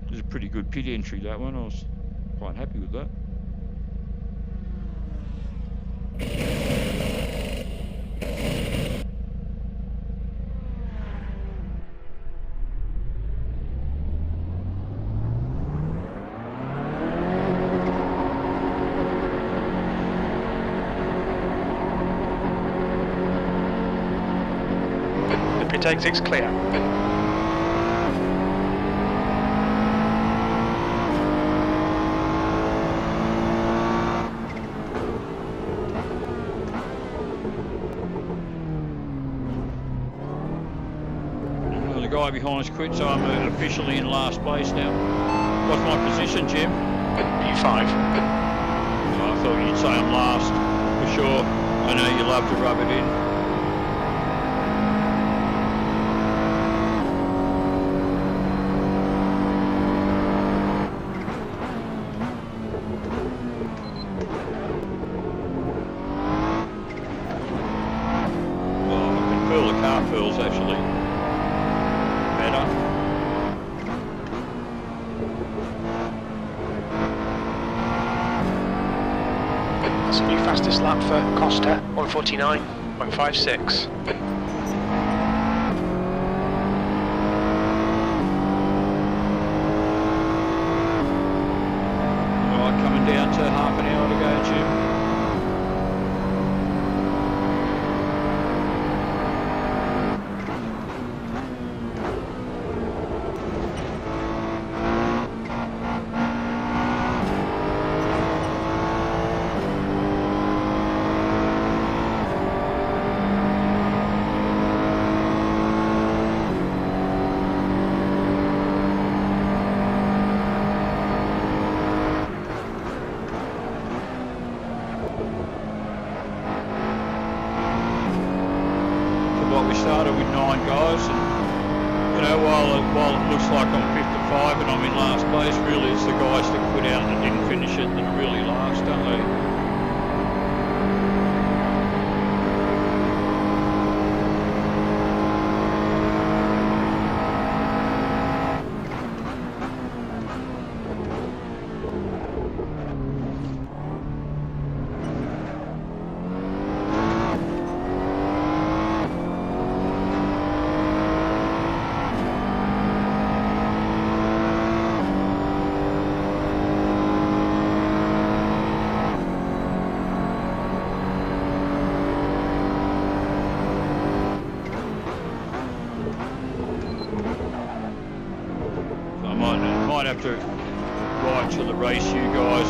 It was a pretty good pit entry, that one. I was quite happy with that. The pit exit's clear. Well, the guy behind's quit, so I'm officially in last place now. What's my position, Jim? P5. I thought you'd say I'm last, for sure. I know you love to rub it in. Well, I can feel the car feels actually better. That's a new fastest lap for Costa, 1:49.56. Alright, coming down to half an hour to go, Jim. We started with 9 guys, and you know, while it looks like I'm 55 and I'm in last place, really it's the guys that quit out and didn't finish it that are really last, don't they? to write to the race you guys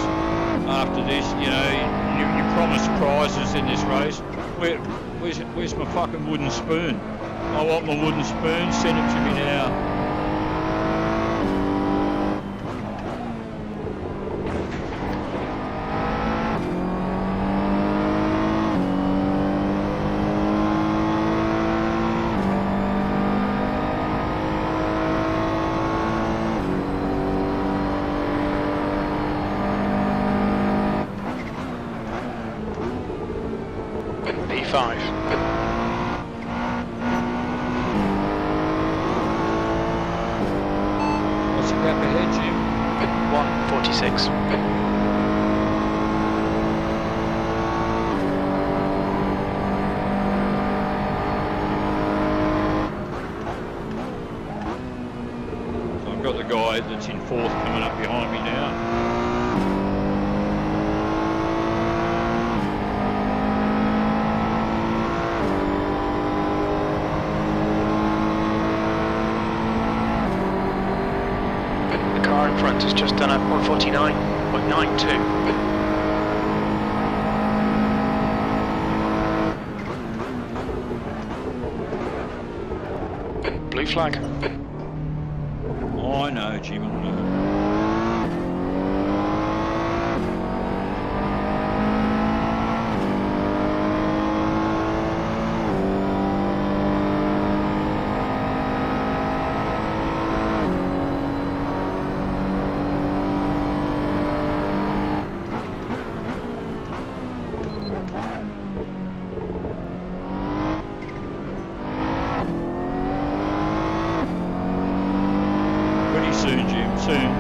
after this. You know, you promised prizes in this race. Where's my fucking wooden spoon? I want my wooden spoon. Send it to me now. P5. What's the gap ahead, Jim? 1:46. So I've got the guy that's in fourth coming up behind me now. In front has just done a 1:49.92. Blue flag. Oh, I know, Jim. I know. Soon, Jim. Soon.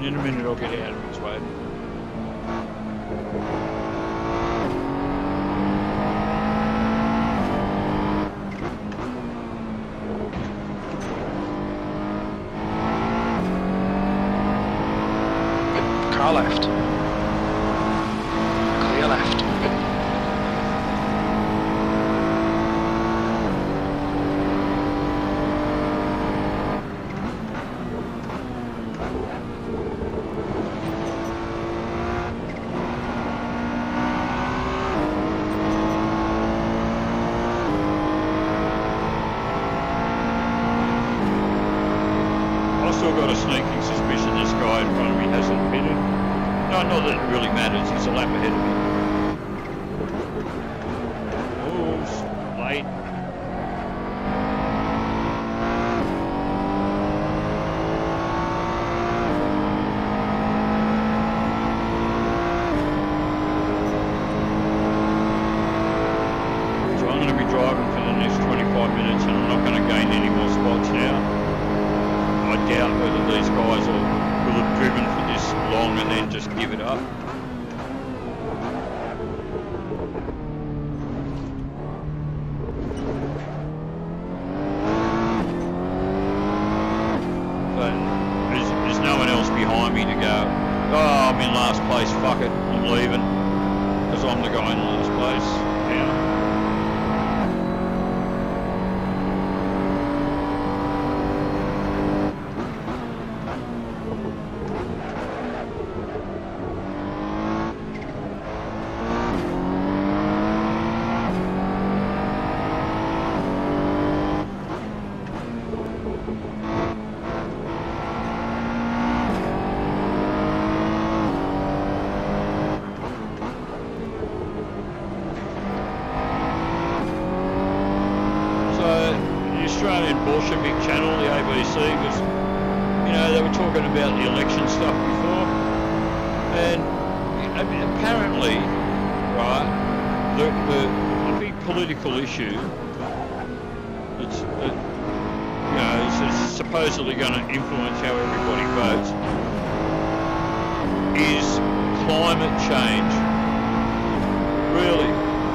In a minute, I'll get out of its way. Car left. Clear left. Got a sneaking suspicion this guy in front of me hasn't pitted. No, not that it really matters, he's a lap ahead of me. Oh, late. So I'm going to be driving for the next 25 minutes and I'm not going to gain any more spots now. I doubt whether these guys will have driven for this long and then just give it up. But there's no one else behind me to go, oh, I'm in last place, fuck it, I'm leaving. Because I'm the guy in last place now. Australian Bolshevik channel, the ABC, was, you know, they were talking about the election stuff before, and apparently, right, the big political issue that's, you know, is supposedly going to influence how everybody votes is climate change. Really?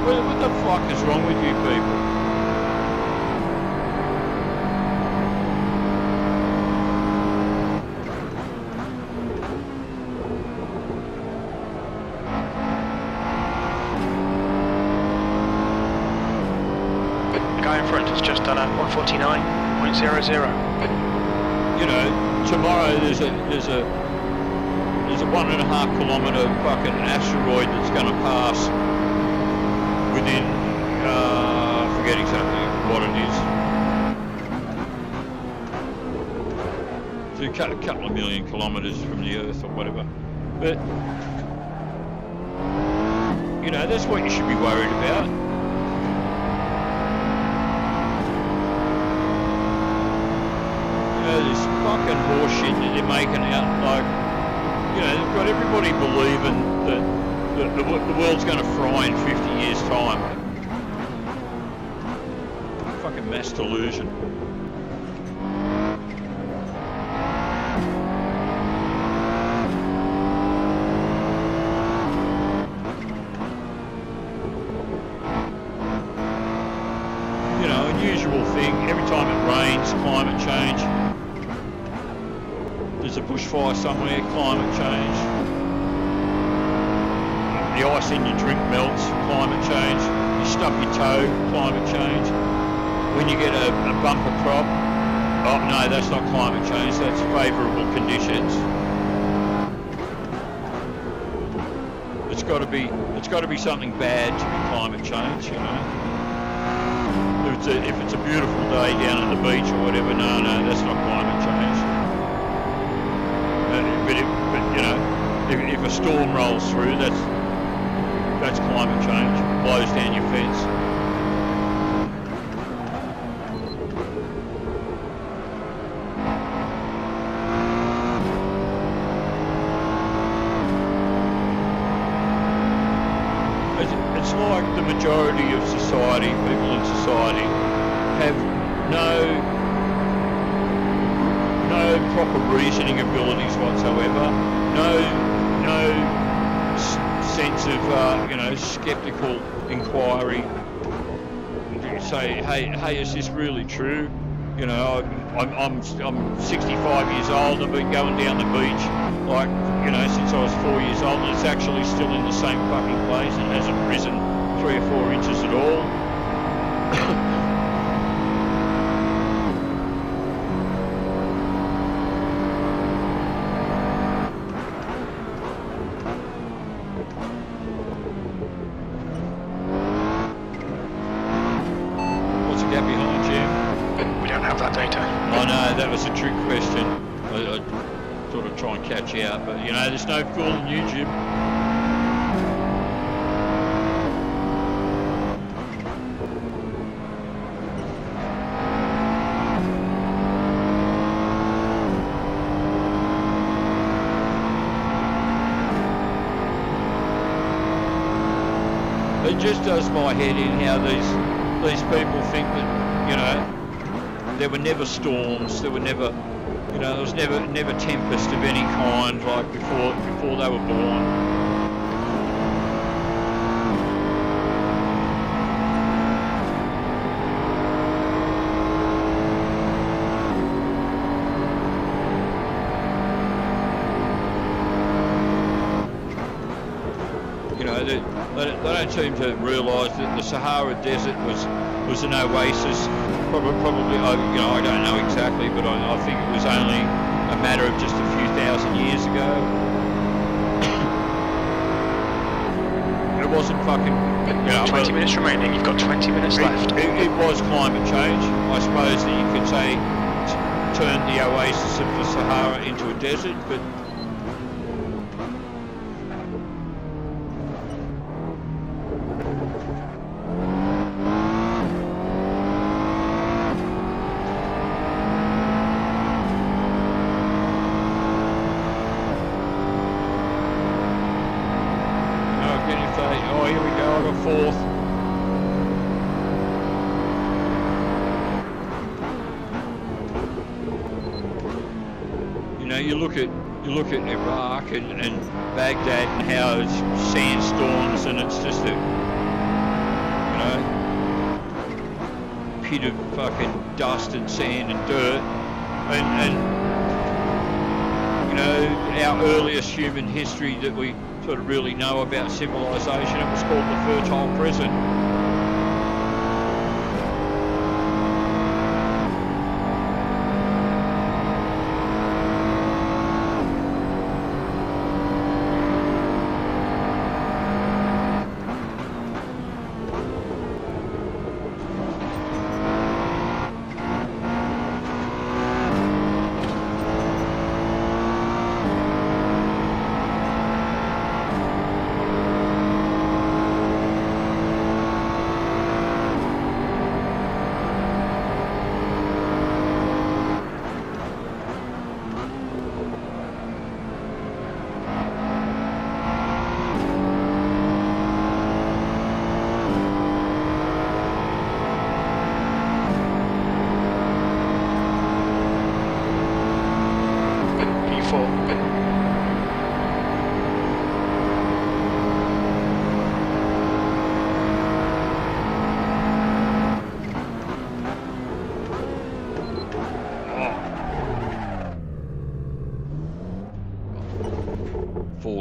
What the fuck is wrong with you people? In front has just done a 1:49.00. You know, tomorrow there's a 1.5 kilometre fucking asteroid that's going to pass within, I forget exactly what it is. It's a couple of million kilometres from the Earth or whatever. But, you know, that's what you should be worried about. You know, this fucking horseshit that they're making out, like, you know, they've got everybody believing that the world's going to fry in 50 years' time. Fucking mass delusion. You know, unusual thing, every time it rains, climate change. There's a bushfire somewhere, climate change. The ice in your drink melts, climate change. You stub your toe, climate change. When you get a bumper crop, oh no, that's not climate change, that's favourable conditions. It's got to be something bad to be climate change, you know. If it's a beautiful day down at the beach or whatever, no, that's not climate change. But you know, if a storm rolls through, that's climate change. Blows down your fence. It's like the majority of society, people in society, have no proper reasoning abilities whatsoever, no sense of you know, skeptical inquiry. You say, hey, is this really true? You know, I'm 65 years old. I've been going down the beach, like, you know, since I was 4 years old, and it's actually still in the same fucking place. It hasn't risen 3 or 4 inches at all. What's the gap behind, Jim? We don't have that data. Oh no, that was a trick question. I thought I'd try and catch you out, but you know, there's no fooling you, Jim. It just does my head in how these people think that, you know, there were never storms, there were never, you know, there was never tempest of any kind, like before they were born. You know, they don't seem to realise that the Sahara Desert was an oasis. Probably, you know, I don't know exactly, but I think it was only a matter of just a few thousand years ago. It wasn't fucking, you know, 20 minutes remaining, you've got 20 minutes left. It was climate change. I suppose that you could say turn the oasis of the Sahara into a desert, but oh, here we go, I got fourth. You know, you look at Iraq and Baghdad and how it's sandstorms and it's just a, you know, pit of fucking dust and sand and dirt, and you know, our earliest human history that we sort of really know about civilization, it was called the Fertile Crescent.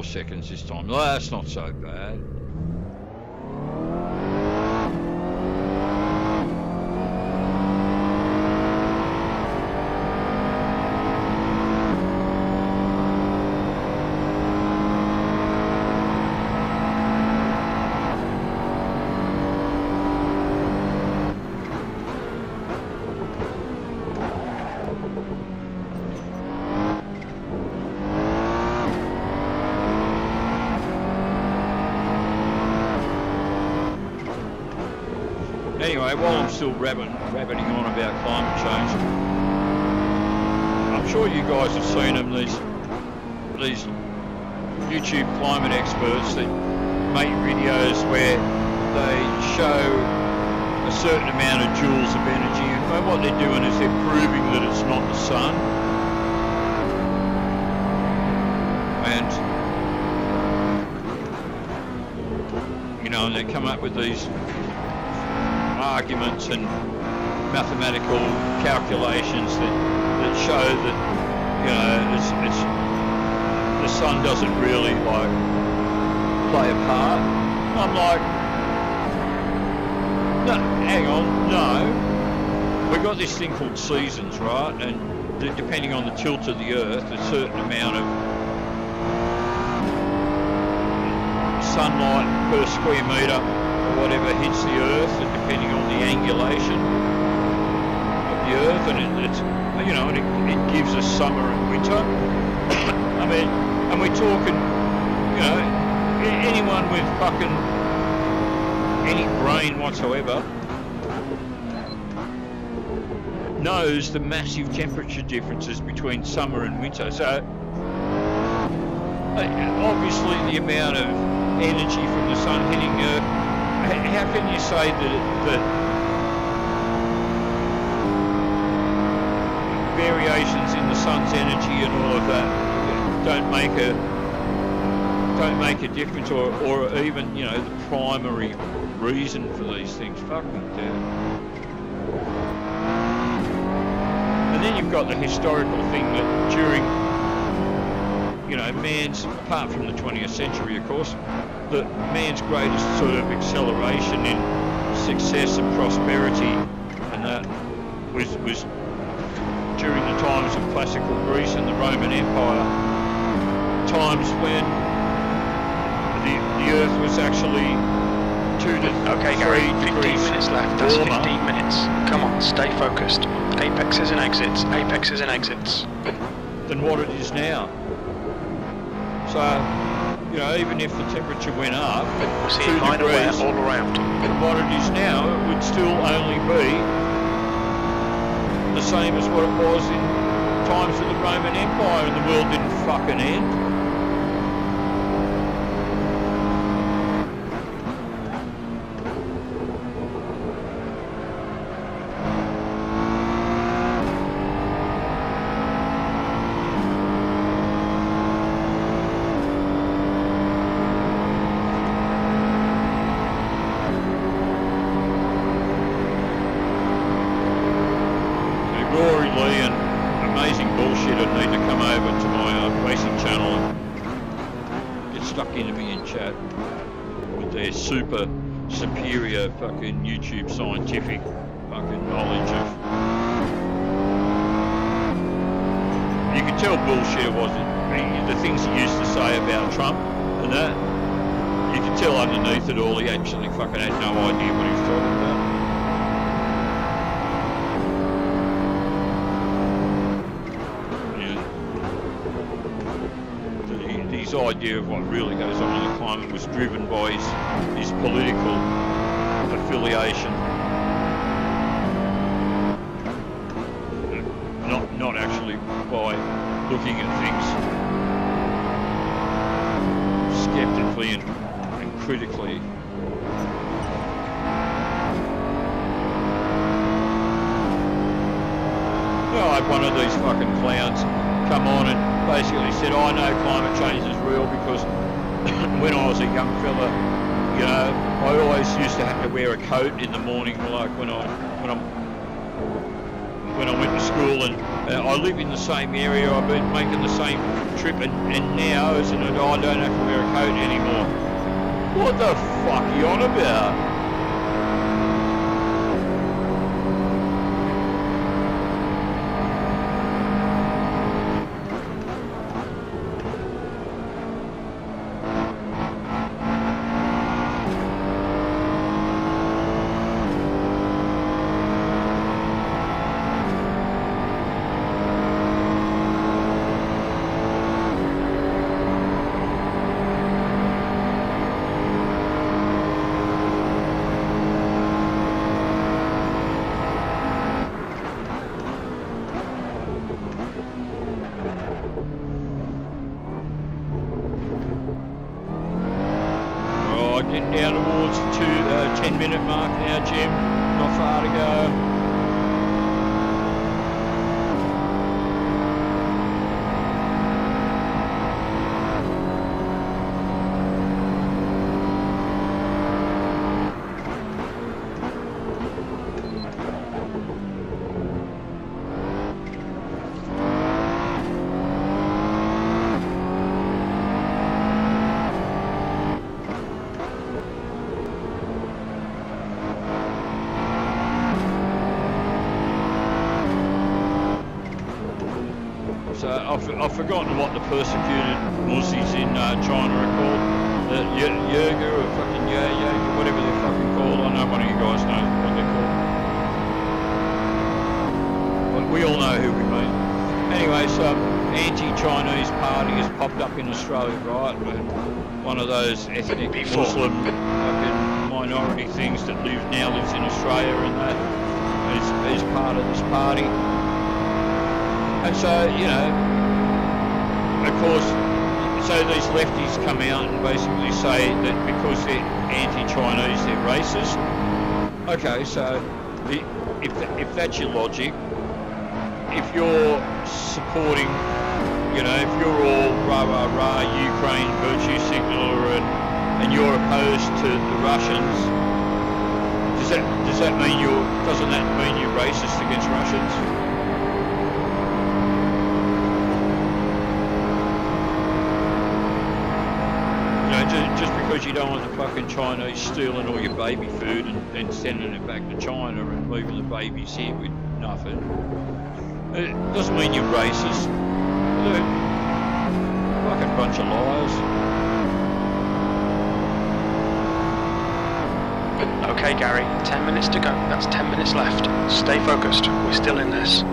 seconds this time. Well, that's not so bad. Anyway, while I'm still rabbiting on about climate change, I'm sure you guys have seen them, these YouTube climate experts that make videos where they show a certain amount of joules of energy, and what they're doing is they're proving that it's not the sun. And, you know, and they come up with these arguments and mathematical calculations that show that, you know, it's the sun doesn't really like play a part. I'm like, no, hang on, no. We've got this thing called seasons, right? And depending on the tilt of the Earth, a certain amount of sunlight per square metre or whatever hits the Earth, and depending on the angulation of the Earth, and it's, you know, and it gives us summer and winter. I mean, and we're talking, you know, anyone with fucking any brain whatsoever knows the massive temperature differences between summer and winter. So obviously the amount of energy from the sun hitting Earth, how can you say that variations in the sun's energy and all of that don't make a difference, or even, you know, the primary reason for these things? Fucking dude. And then you've got the historical thing that during, you know, man's, apart from the 20th century, of course, that man's greatest sort of acceleration in success and prosperity, and that was during the times of classical Greece and the Roman Empire, times when the Earth was actually 2 to 3 15 minutes left. That's 15 minutes. Come on, stay focused. Apexes and exits. Apexes and exits. Than what it is now. So, you know, even if the temperature went up 2 degrees all around from what it is now, it would still only be the same as what it was in times of the Roman Empire, and the world didn't fucking end. Super superior fucking YouTube scientific fucking knowledge of. You could tell bullshit wasn't. The things he used to say about Trump and that, you could tell underneath it all he actually fucking had no idea what he was talking about. His idea of what really goes on in the climate was driven by his political affiliation, not actually by looking at things skeptically and critically. You know, I had one of these fucking clowns come on and basically said, I know climate change is real because when I was a young fella, you know, I always used to have to wear a coat in the morning, like when when I went to school, and I live in the same area. I've been making the same trip, and now, isn't it? I don't have to wear a coat anymore. What the fuck are you on about? Getting down towards the 10-minute mark now, Jim. Not far to go. I've forgotten what the persecuted Muslims in China are called. The Uyghur or fucking Uyghur, whatever they're fucking called. I know one of you guys knows what they're called. But we all know who we mean. Anyway, so anti-Chinese party has popped up in Australia, right? One of those ethnic Muslim fucking minority things that now lives in Australia, and that is part of this party. And so, you know, of course, so these lefties come out and basically say that because they're anti-Chinese, they're racist. Okay, so if that's your logic, if you're supporting, you know, if you're all rah-rah-rah, Ukraine, virtue signaller, and you're opposed to the Russians, doesn't that mean you're racist against Russians? Just because you don't want the fucking Chinese stealing all your baby food and sending it back to China and leaving the babies here with nothing, it doesn't mean you're racist. They're a fucking bunch of liars. Okay, Gary, 10 minutes to go. That's 10 minutes left. Stay focused. We're still in this.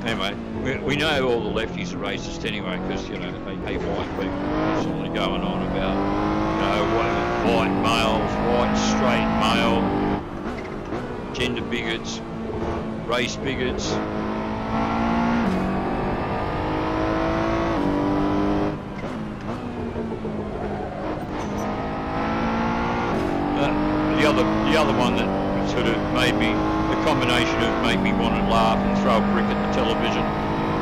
Anyway, we know all the lefties are racist anyway, because, you know, they hate white people. Constantly going on about, you know, white males, white straight male, gender bigots, race bigots. The other one that sort of made me, the combination of made me want to laugh and throw a brick at the television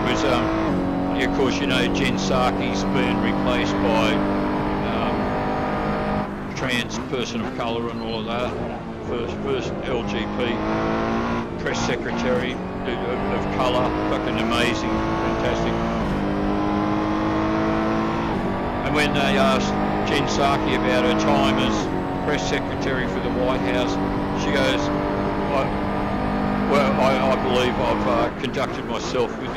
was, of course, you know, Jen Psaki's being replaced by trans person of colour and all of that. First LGP press secretary of colour, fucking amazing, fantastic. And when they asked Jen Psaki about her time as press secretary for the White House, she goes, I believe I've conducted myself with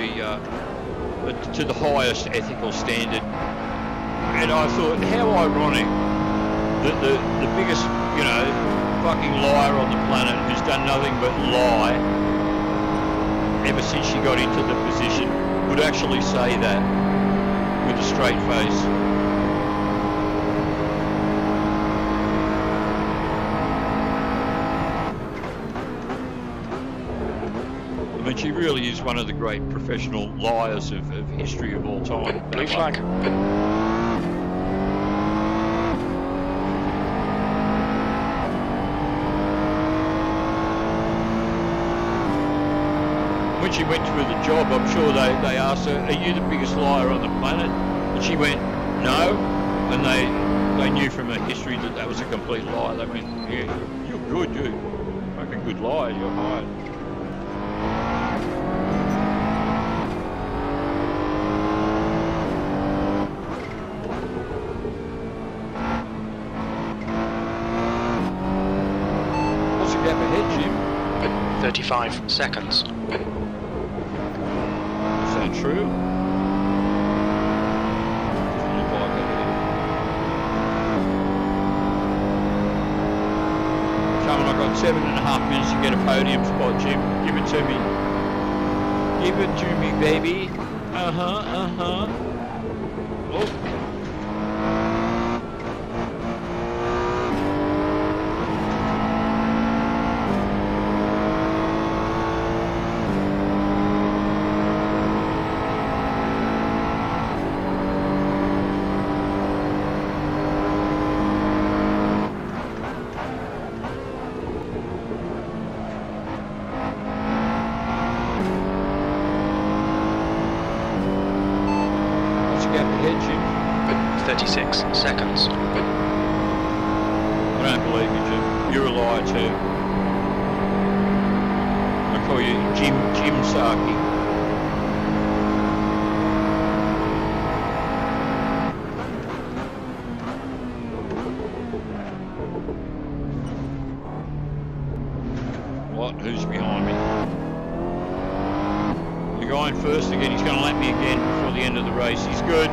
to the highest ethical standard. And I thought, how ironic that the biggest, you know, fucking liar on the planet, who's done nothing but lie ever since she got into the position, would actually say that with a straight face. I mean, she really is one of the great professional liars of history of all time. Blue flag. When she went to the job, I'm sure they asked her, are you the biggest liar on the planet? And she went, no. And they knew from a history that that was a complete lie. They went, yeah, you're good, you make a good lie, you're hired. What's the gap ahead, Jim? 35 seconds. Is that true? Doesn't look like it. Coming, I've got 7.5 minutes to get a podium spot, Jim. Give it to me. Give it to me, baby. Oh. What's the gap ahead, Jim? 36 seconds. I don't believe you, Jim. You're a liar too. I call you Jim Saki. What? Who's behind me? The guy in first again. He's going to lap me again before the end of the race. He's good.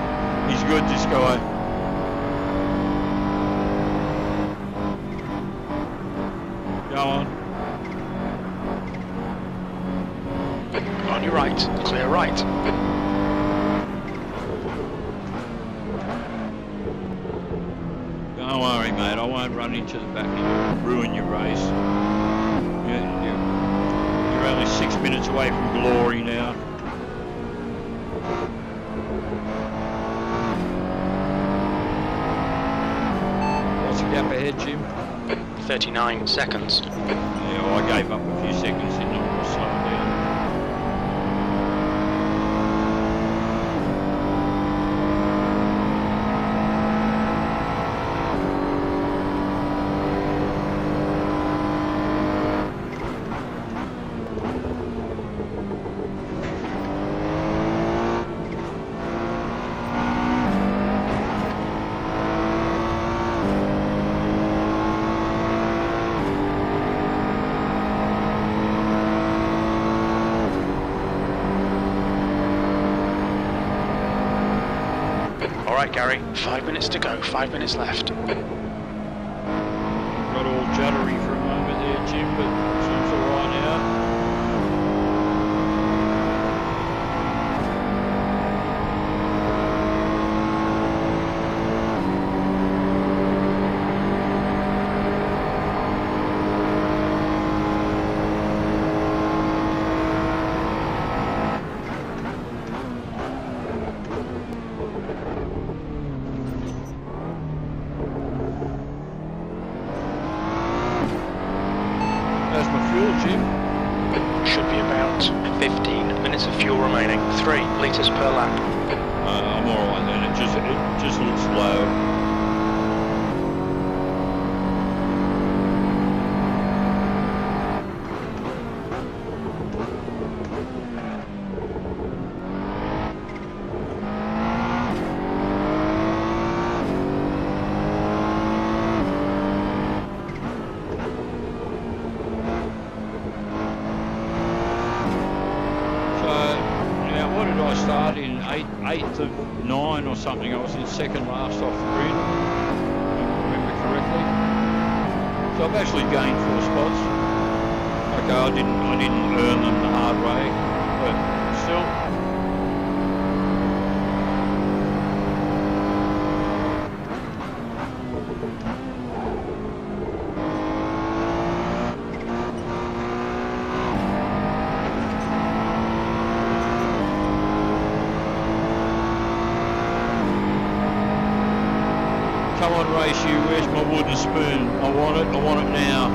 He's good, this guy. Go on. On your right, clear right. Don't worry, mate. I won't run into the back and ruin your race. You're only 6 minutes away from glory now. What's the gap ahead, Jim? 39 seconds. Yeah, well, I gave up a few seconds, didn't I? I'll slow it down. Alright, Gary, 5 minutes to go, 5 minutes left. Got all juddery for a moment there, Jim, but seems alright now. How's my fuel, Jim? Should be about 15 minutes of fuel remaining. 3 litres per lap. I'm alright then, it just looks low. I started in 8th of 9 or something. I was in second last off the grid, if I remember correctly. So I've actually gained 4 spots. Okay, I didn't earn them the hard way, but still. Come on, race you. Where's my wooden spoon? I want it now.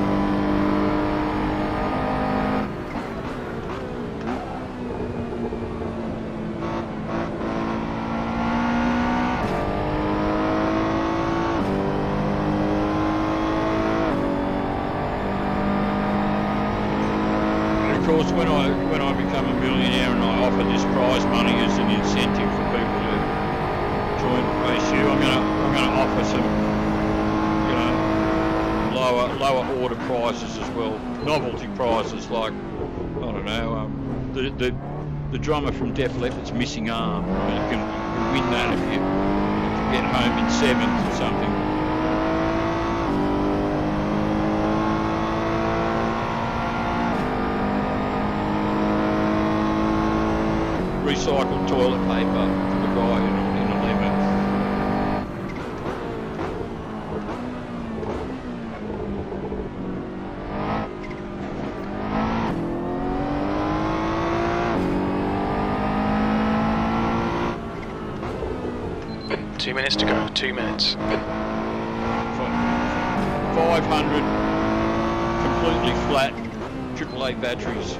billionaire and I offer this prize money as an incentive for people to join Race U, I'm gonna offer some, you know, lower order prizes as well, novelty prizes like, I don't know, the drummer from Def Leppard's missing arm. Right? You can win that if you get home in 7th or something. Recycled toilet paper for the guy in 11th. Two minutes to go, 2 minutes. 500 completely flat AAA batteries.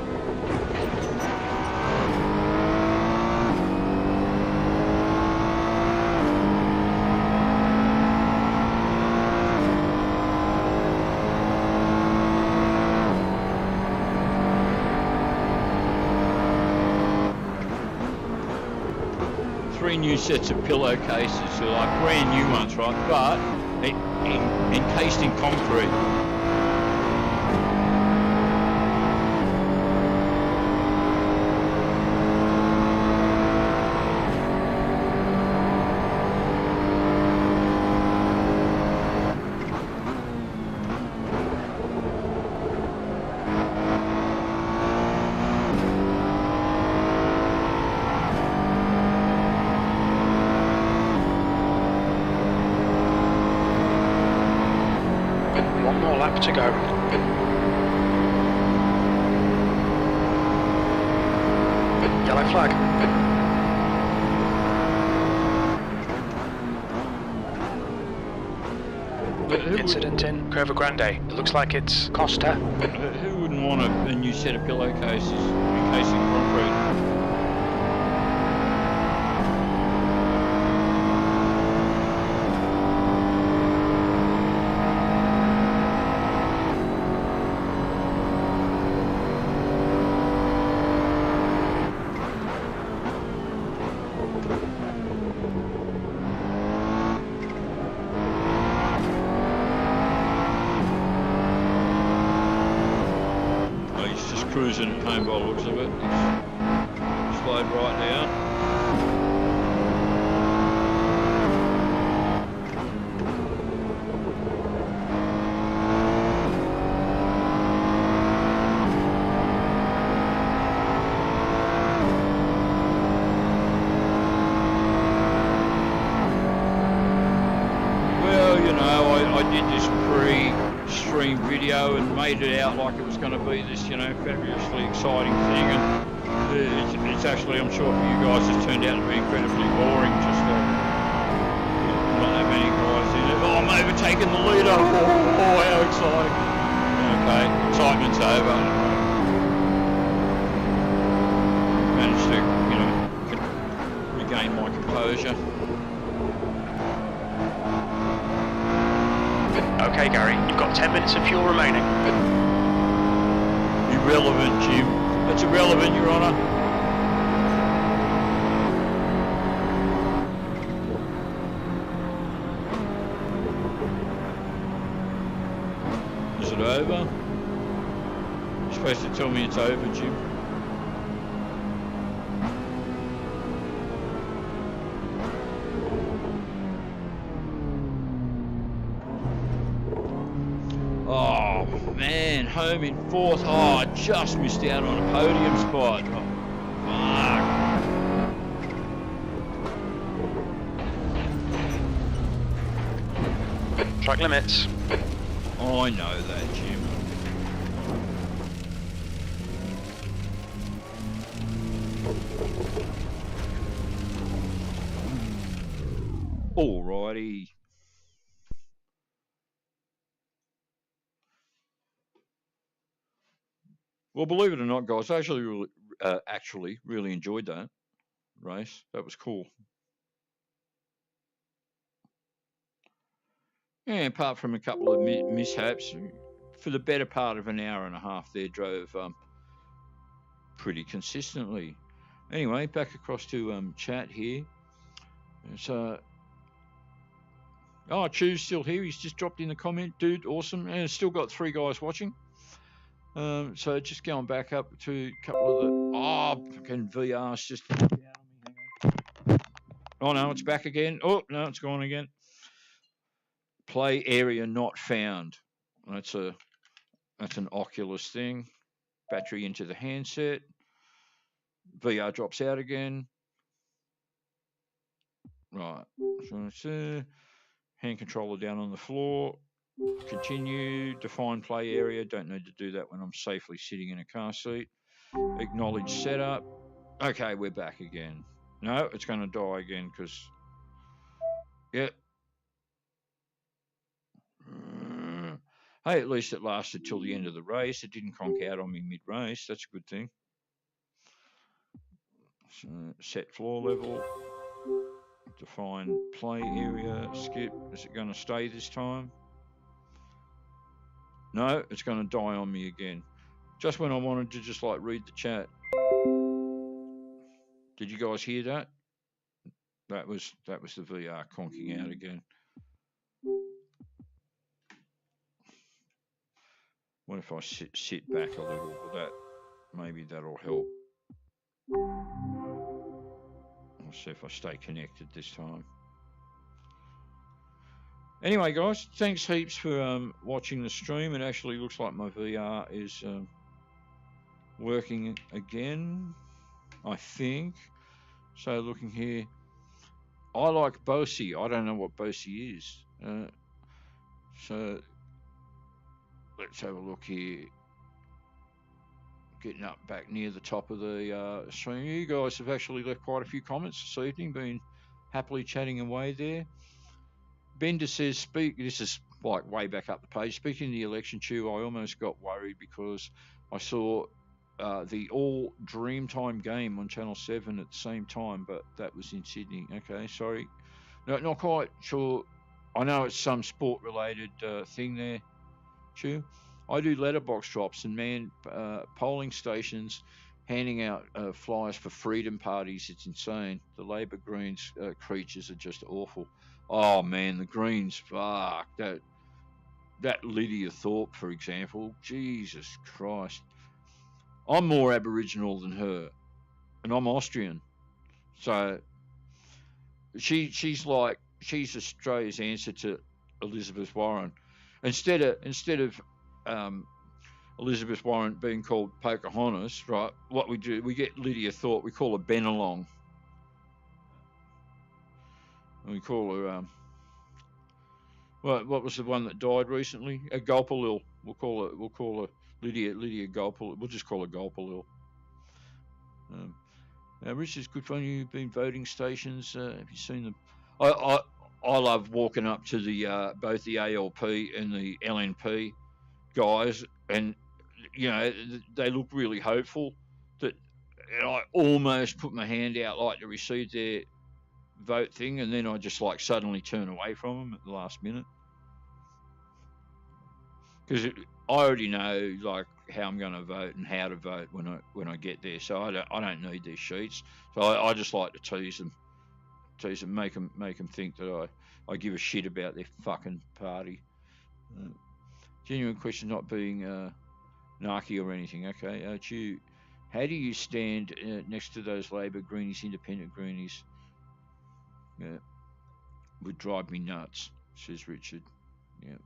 New sets of pillowcases, so like brand new ones, right? But encased in concrete. To go. Yellow flag. Incident in Curva Grande. It looks like it's Costa. Who wouldn't want a new set of pillowcases encased in concrete? Cruising at home by the looks of it. He's slowed right down. Well, you know, I did this pre-stream video and made it out like it was going to be this, you know, fabulously exciting thing, and it's actually, I'm sure for you guys, it's turned out to be incredibly boring. Just not that many guys in it. Oh, I'm overtaking the leader. Oh, how exciting! Okay, excitement's over. Managed to, you know, regain my composure. Okay, Gary, you've got 10 minutes of fuel remaining. Irrelevant, Jim. That's irrelevant, Your Honour. Is it over? You're supposed to tell me it's over, Jim. Oh man, home in 4th. Oh, I just missed out on a podium spot. Oh, fuck. Track limits. Oh, I know that, Jim. Alrighty. Well, believe it or not, guys, I actually really enjoyed that race. That was cool. Yeah, apart from a couple of mishaps, for the better part of an hour and a half there, drove pretty consistently. Anyway, back across to chat here. So, Chew's still here. He's just dropped in a comment. Dude, awesome. And still got 3 guys watching. So just going back up to a couple of the... fucking VR's just... Oh, no, it's back again. Oh, no, it's gone again. Play area not found. That's an Oculus thing. Battery into the handset. VR drops out again. Right. So it's hand controller down on the floor. Continue. Define play area. Don't need to do that when I'm safely sitting in a car seat. Acknowledge setup. Okay, we're back again. No, it's going to die again because... Yep. Hey, at least it lasted till the end of the race. It didn't conk out on me mid-race. That's a good thing. So, set floor level. Define play area. Skip. Is it going to stay this time? No, it's going to die on me again. Just when I wanted to just like read the chat. Did you guys hear that? That was the VR conking out again. What if I sit back a little? Well, maybe that'll help. I'll see if I stay connected this time. Anyway, guys, thanks heaps for watching the stream. It actually looks like my VR is working again, I think. So looking here, I like Bosey. I don't know what Bosey is. So let's have a look here. Getting up back near the top of the stream. You guys have actually left quite a few comments this evening, been happily chatting away there. Bender says, this is like way back up the page. Speaking of the election, Chew, I almost got worried because I saw the all Dreamtime game on Channel 7 at the same time, but that was in Sydney. Okay, sorry. No, not quite sure. I know it's some sport-related thing there, Chew. I do letterbox drops and man polling stations handing out flyers for freedom parties. It's insane. The Labor Greens creatures are just awful. Oh man, the Greens, fuck that Lydia Thorpe, for example. Jesus Christ, I'm more Aboriginal than her, and I'm Austrian, so she's Australia's answer to Elizabeth Warren. Instead of Elizabeth Warren being called Pocahontas, right? What we do, we get Lydia Thorpe. We call her Benelong. And we call her, what was the one that died recently? A Gulpalil. We'll call her Lydia Gulpalil. We'll just call her Gulpalil. Rich, it's good fun. You've been voting stations. Have you seen them? I love walking up to the both the ALP and the LNP guys, and you know they look really hopeful. That I almost put my hand out like to receive their vote thing, and then I just like suddenly turn away from them at the last minute because I already know like how I'm going to vote and how to vote when I get there. So I don't need these sheets. So I just like to tease them, make them think that I give a shit about their fucking party. Genuine question, not being narky or anything. Okay, how do you stand next to those Labor Greenies, Independent Greenies? Yeah, would drive me nuts, says Richard. Yeah.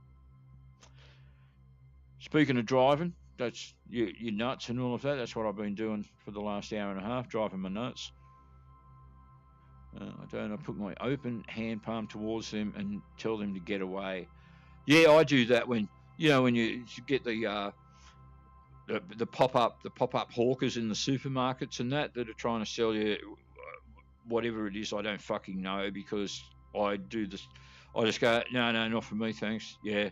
Speaking of driving, that's you're nuts and all of that. That's what I've been doing for the last hour and a half, driving my nuts. I put my open hand palm towards them and tell them to get away. Yeah, I do that when you get the pop-up hawkers in the supermarkets and that are trying to sell you whatever it is. I don't fucking know because I do this. I just go, no, not for me, thanks. Yeah,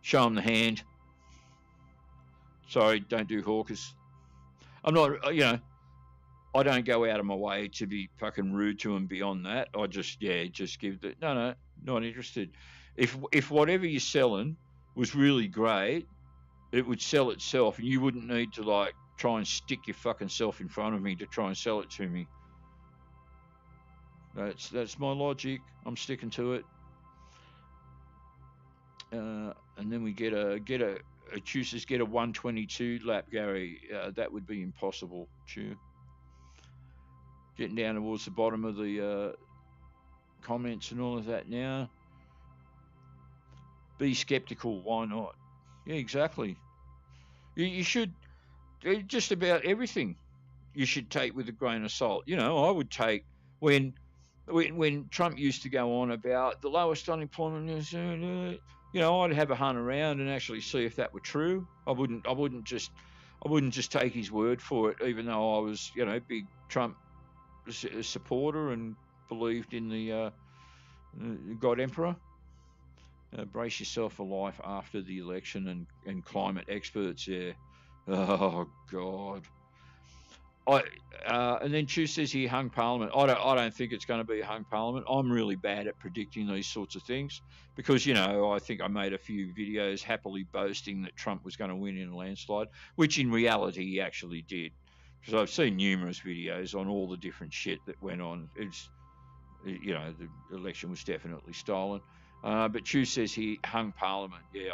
show them the hand. Sorry, don't do hawkers. I'm not, I don't go out of my way to be fucking rude to them beyond that. I just give the, no, not interested. If whatever you're selling was really great, it would sell itself and you wouldn't need to like try and stick your fucking self in front of me to try and sell it to me. That's my logic. I'm sticking to it. And then we get a chooses get a 122 lap, Gary. That would be impossible. Chew. Getting down towards the bottom of the comments and all of that now. Be skeptical. Why not? Yeah, exactly. You should. Just about everything you should take with a grain of salt. You know, I would take when Trump used to go on about the lowest unemployment, you know, I'd have a hunt around and actually see if that were true. I wouldn't just take his word for it, even though I was, you know, big Trump supporter and believed in the God Emperor. Brace yourself for life after the election and climate experts there. Oh God. And then Chu says he hung Parliament. I don't think it's going to be a hung Parliament. I'm really bad at predicting these sorts of things because, you know, I think I made a few videos happily boasting that Trump was going to win in a landslide, which in reality he actually did. Because I've seen numerous videos on all the different shit that went on. It's, you know, the election was definitely stolen. But Chu says he hung Parliament. Yeah,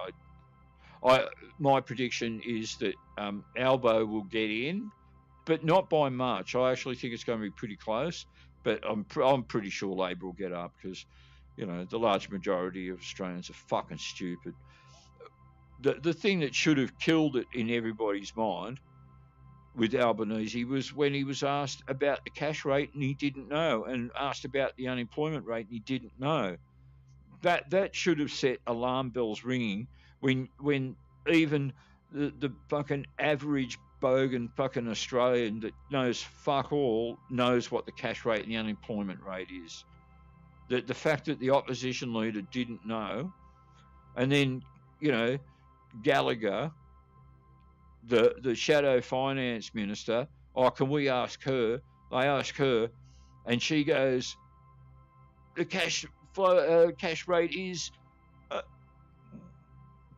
my prediction is that Albo will get in, but not by much. I actually think it's going to be pretty close, but I'm pretty sure Labor will get up because, you know, the large majority of Australians are fucking stupid. The thing that should have killed it in everybody's mind with Albanese was when he was asked about the cash rate and he didn't know, and asked about the unemployment rate and he didn't know. That should have set alarm bells ringing when even the fucking average bogan fucking Australian that knows fuck all knows what the cash rate and the unemployment rate is. The fact that the opposition leader didn't know, and then, you know, Gallagher, the shadow finance minister, can we ask her? They ask her, and she goes, the cash rate is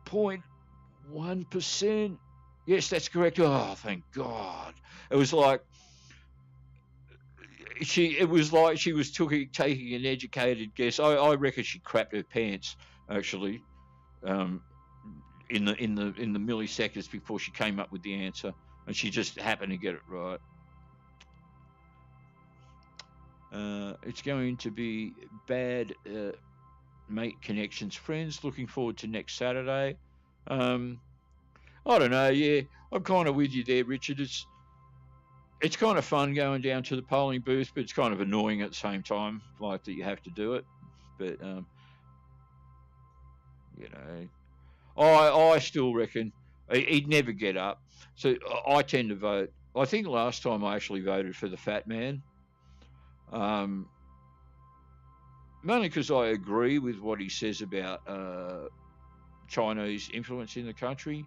0.1%. Yes, that's correct. Oh, thank God. It was like she was taking an educated guess. I reckon she crapped her pants actually, in the milliseconds before she came up with the answer, and she just happened to get it right. It's going to be bad, mate connections, friends. Looking forward to next Saturday. I don't know. Yeah, I'm kind of with you there, Richard. It's kind of fun going down to the polling booth, but it's kind of annoying at the same time, like that you have to do it. But you know, I still reckon he'd never get up. So I tend to vote. I think last time I actually voted for the fat man. Mainly because I agree with what he says about Chinese influence in the country.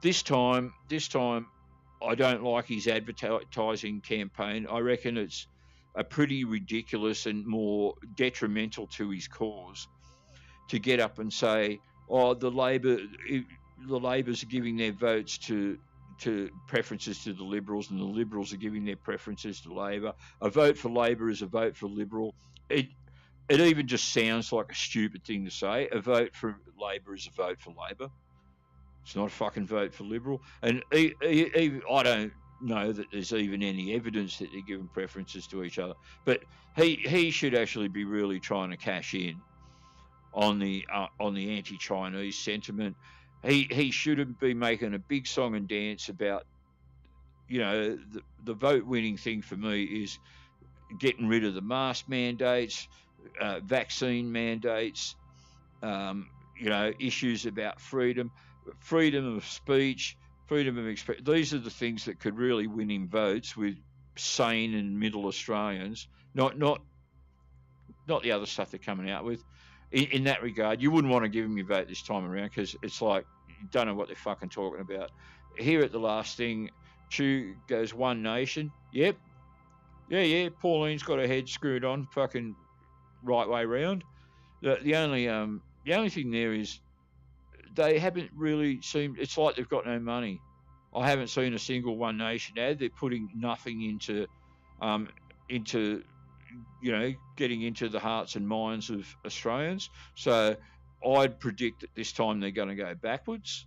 This time, I don't like his advertising campaign. I reckon it's a pretty ridiculous and more detrimental to his cause to get up and say, "Oh, the Labors are giving their votes to preferences to the Liberals, and the Liberals are giving their preferences to Labor. A vote for Labor is a vote for Liberal." It even just sounds like a stupid thing to say. A vote for Labor is a vote for Labor. It's not a fucking vote for Liberal. And I don't know that there's even any evidence that they're giving preferences to each other. But he should actually be really trying to cash in on the anti-Chinese sentiment. He shouldn't be making a big song and dance about, you know, the vote-winning thing for me is getting rid of the mask mandates, vaccine mandates, you know, issues about freedom of speech, freedom of expression. These are the things that could really win him votes with sane and middle Australians, not the other stuff they're coming out with. In that regard, you wouldn't want to give him your vote this time around because it's like you don't know what they're fucking talking about. Here at the last thing, Chu goes One Nation. Yep. Yeah. Pauline's got her head screwed on, fucking right way round. The only thing there is they haven't really seemed. It's like they've got no money. I haven't seen a single One Nation ad. They're putting nothing into getting into the hearts and minds of Australians. So I'd predict that this time they're going to go backwards,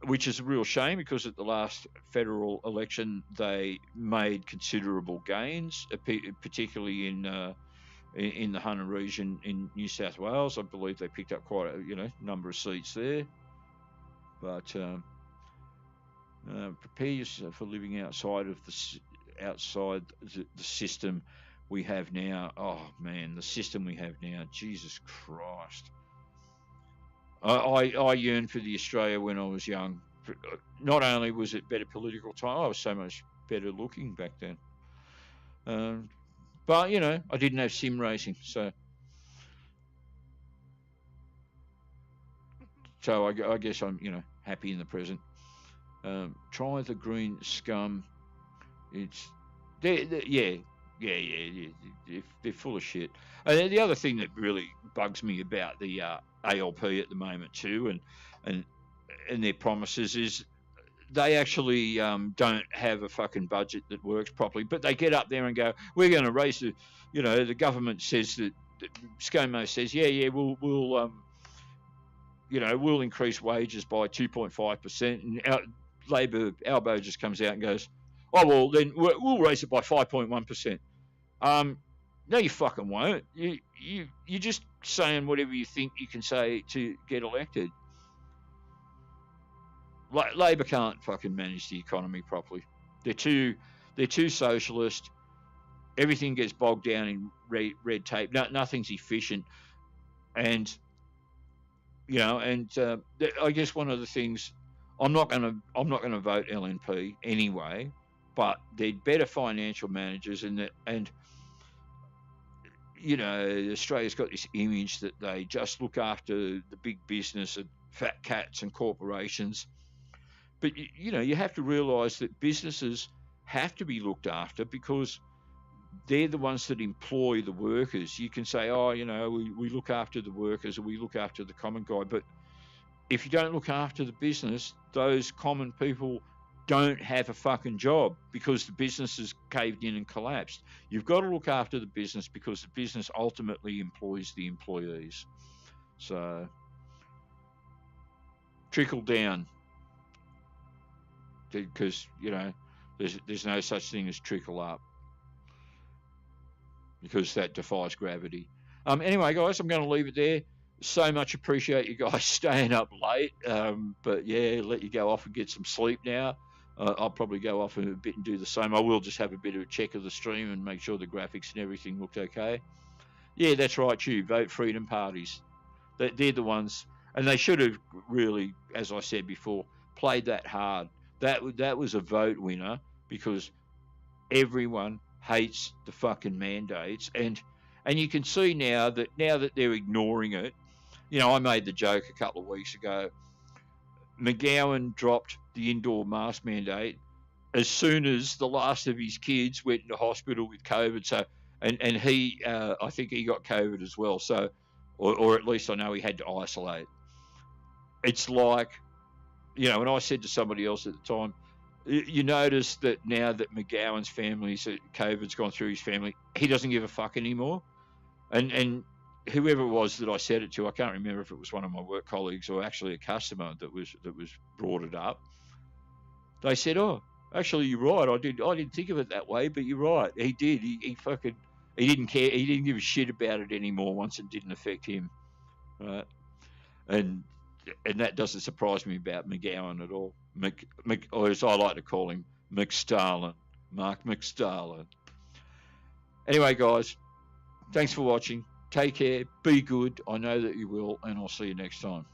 which is a real shame because at the last federal election they made considerable gains, particularly in the Hunter region in New South Wales. I believe they picked up quite a number of seats there. But prepare yourself for living outside the system we have now. Oh man, the system we have now, Jesus Christ. I yearned for the Australia when I was young. Not only was it better political time, I was so much better looking back then. But I didn't have sim racing, so I guess I'm happy in the present. Try the green scum. It's they're full of shit. And the other thing that really bugs me about the ALP at the moment too, and their promises is they actually don't have a fucking budget that works properly. But they get up there and go, "We're going to raise the government says that ScoMo says, we'll increase wages by 2.5%, and Labor Albo just comes out and goes, oh well, then we'll raise it by 5.1%. No, you fucking won't. You're just saying whatever you think you can say to get elected. Labor can't fucking manage the economy properly. They're too socialist. Everything gets bogged down in red tape. Nothing's efficient, and I guess one of the things I'm not gonna vote LNP anyway, but they're better financial managers, and Australia's got this image that they just look after the big business and fat cats and corporations. But you have to realise that businesses have to be looked after because they're the ones that employ the workers. You can say, we look after the workers or we look after the common guy, but if you don't look after the business, those common people don't have a fucking job because the business has caved in and collapsed. You've got to look after the business because the business ultimately employs the employees. So trickle down, because there's no such thing as trickle up, because that defies gravity. Anyway, guys, I'm going to leave it there. So much appreciate you guys staying up late. But yeah, let you go off and get some sleep now. I'll probably go off in a bit and do the same. I will just have a bit of a check of the stream and make sure the graphics and everything looked okay. Yeah, that's right, you vote freedom parties. They're the ones, and they should have really, as I said before, played that hard. That was a vote winner because everyone hates the fucking mandates, and you can see now that they're ignoring it. I made the joke a couple of weeks ago. McGowan dropped the indoor mask mandate as soon as the last of his kids went into hospital with COVID. So, and he, I think he got COVID as well. So, or at least I know he had to isolate. It's like, and I said to somebody else at the time, you notice that now that McGowan's family, so COVID's gone through his family, he doesn't give a fuck anymore. And whoever it was that I said it to, I can't remember if it was one of my work colleagues or actually a customer that was brought it up. They said, "Oh, actually, you're right. I didn't think of it that way, but you're right. He did. He didn't care. He didn't give a shit about it anymore once it didn't affect him, right?" And that doesn't surprise me about McGowan at all. Or as I like to call him, McStarlin, Mark McStarlin. Anyway, guys, thanks for watching. Take care. Be good. I know that you will, and I'll see you next time.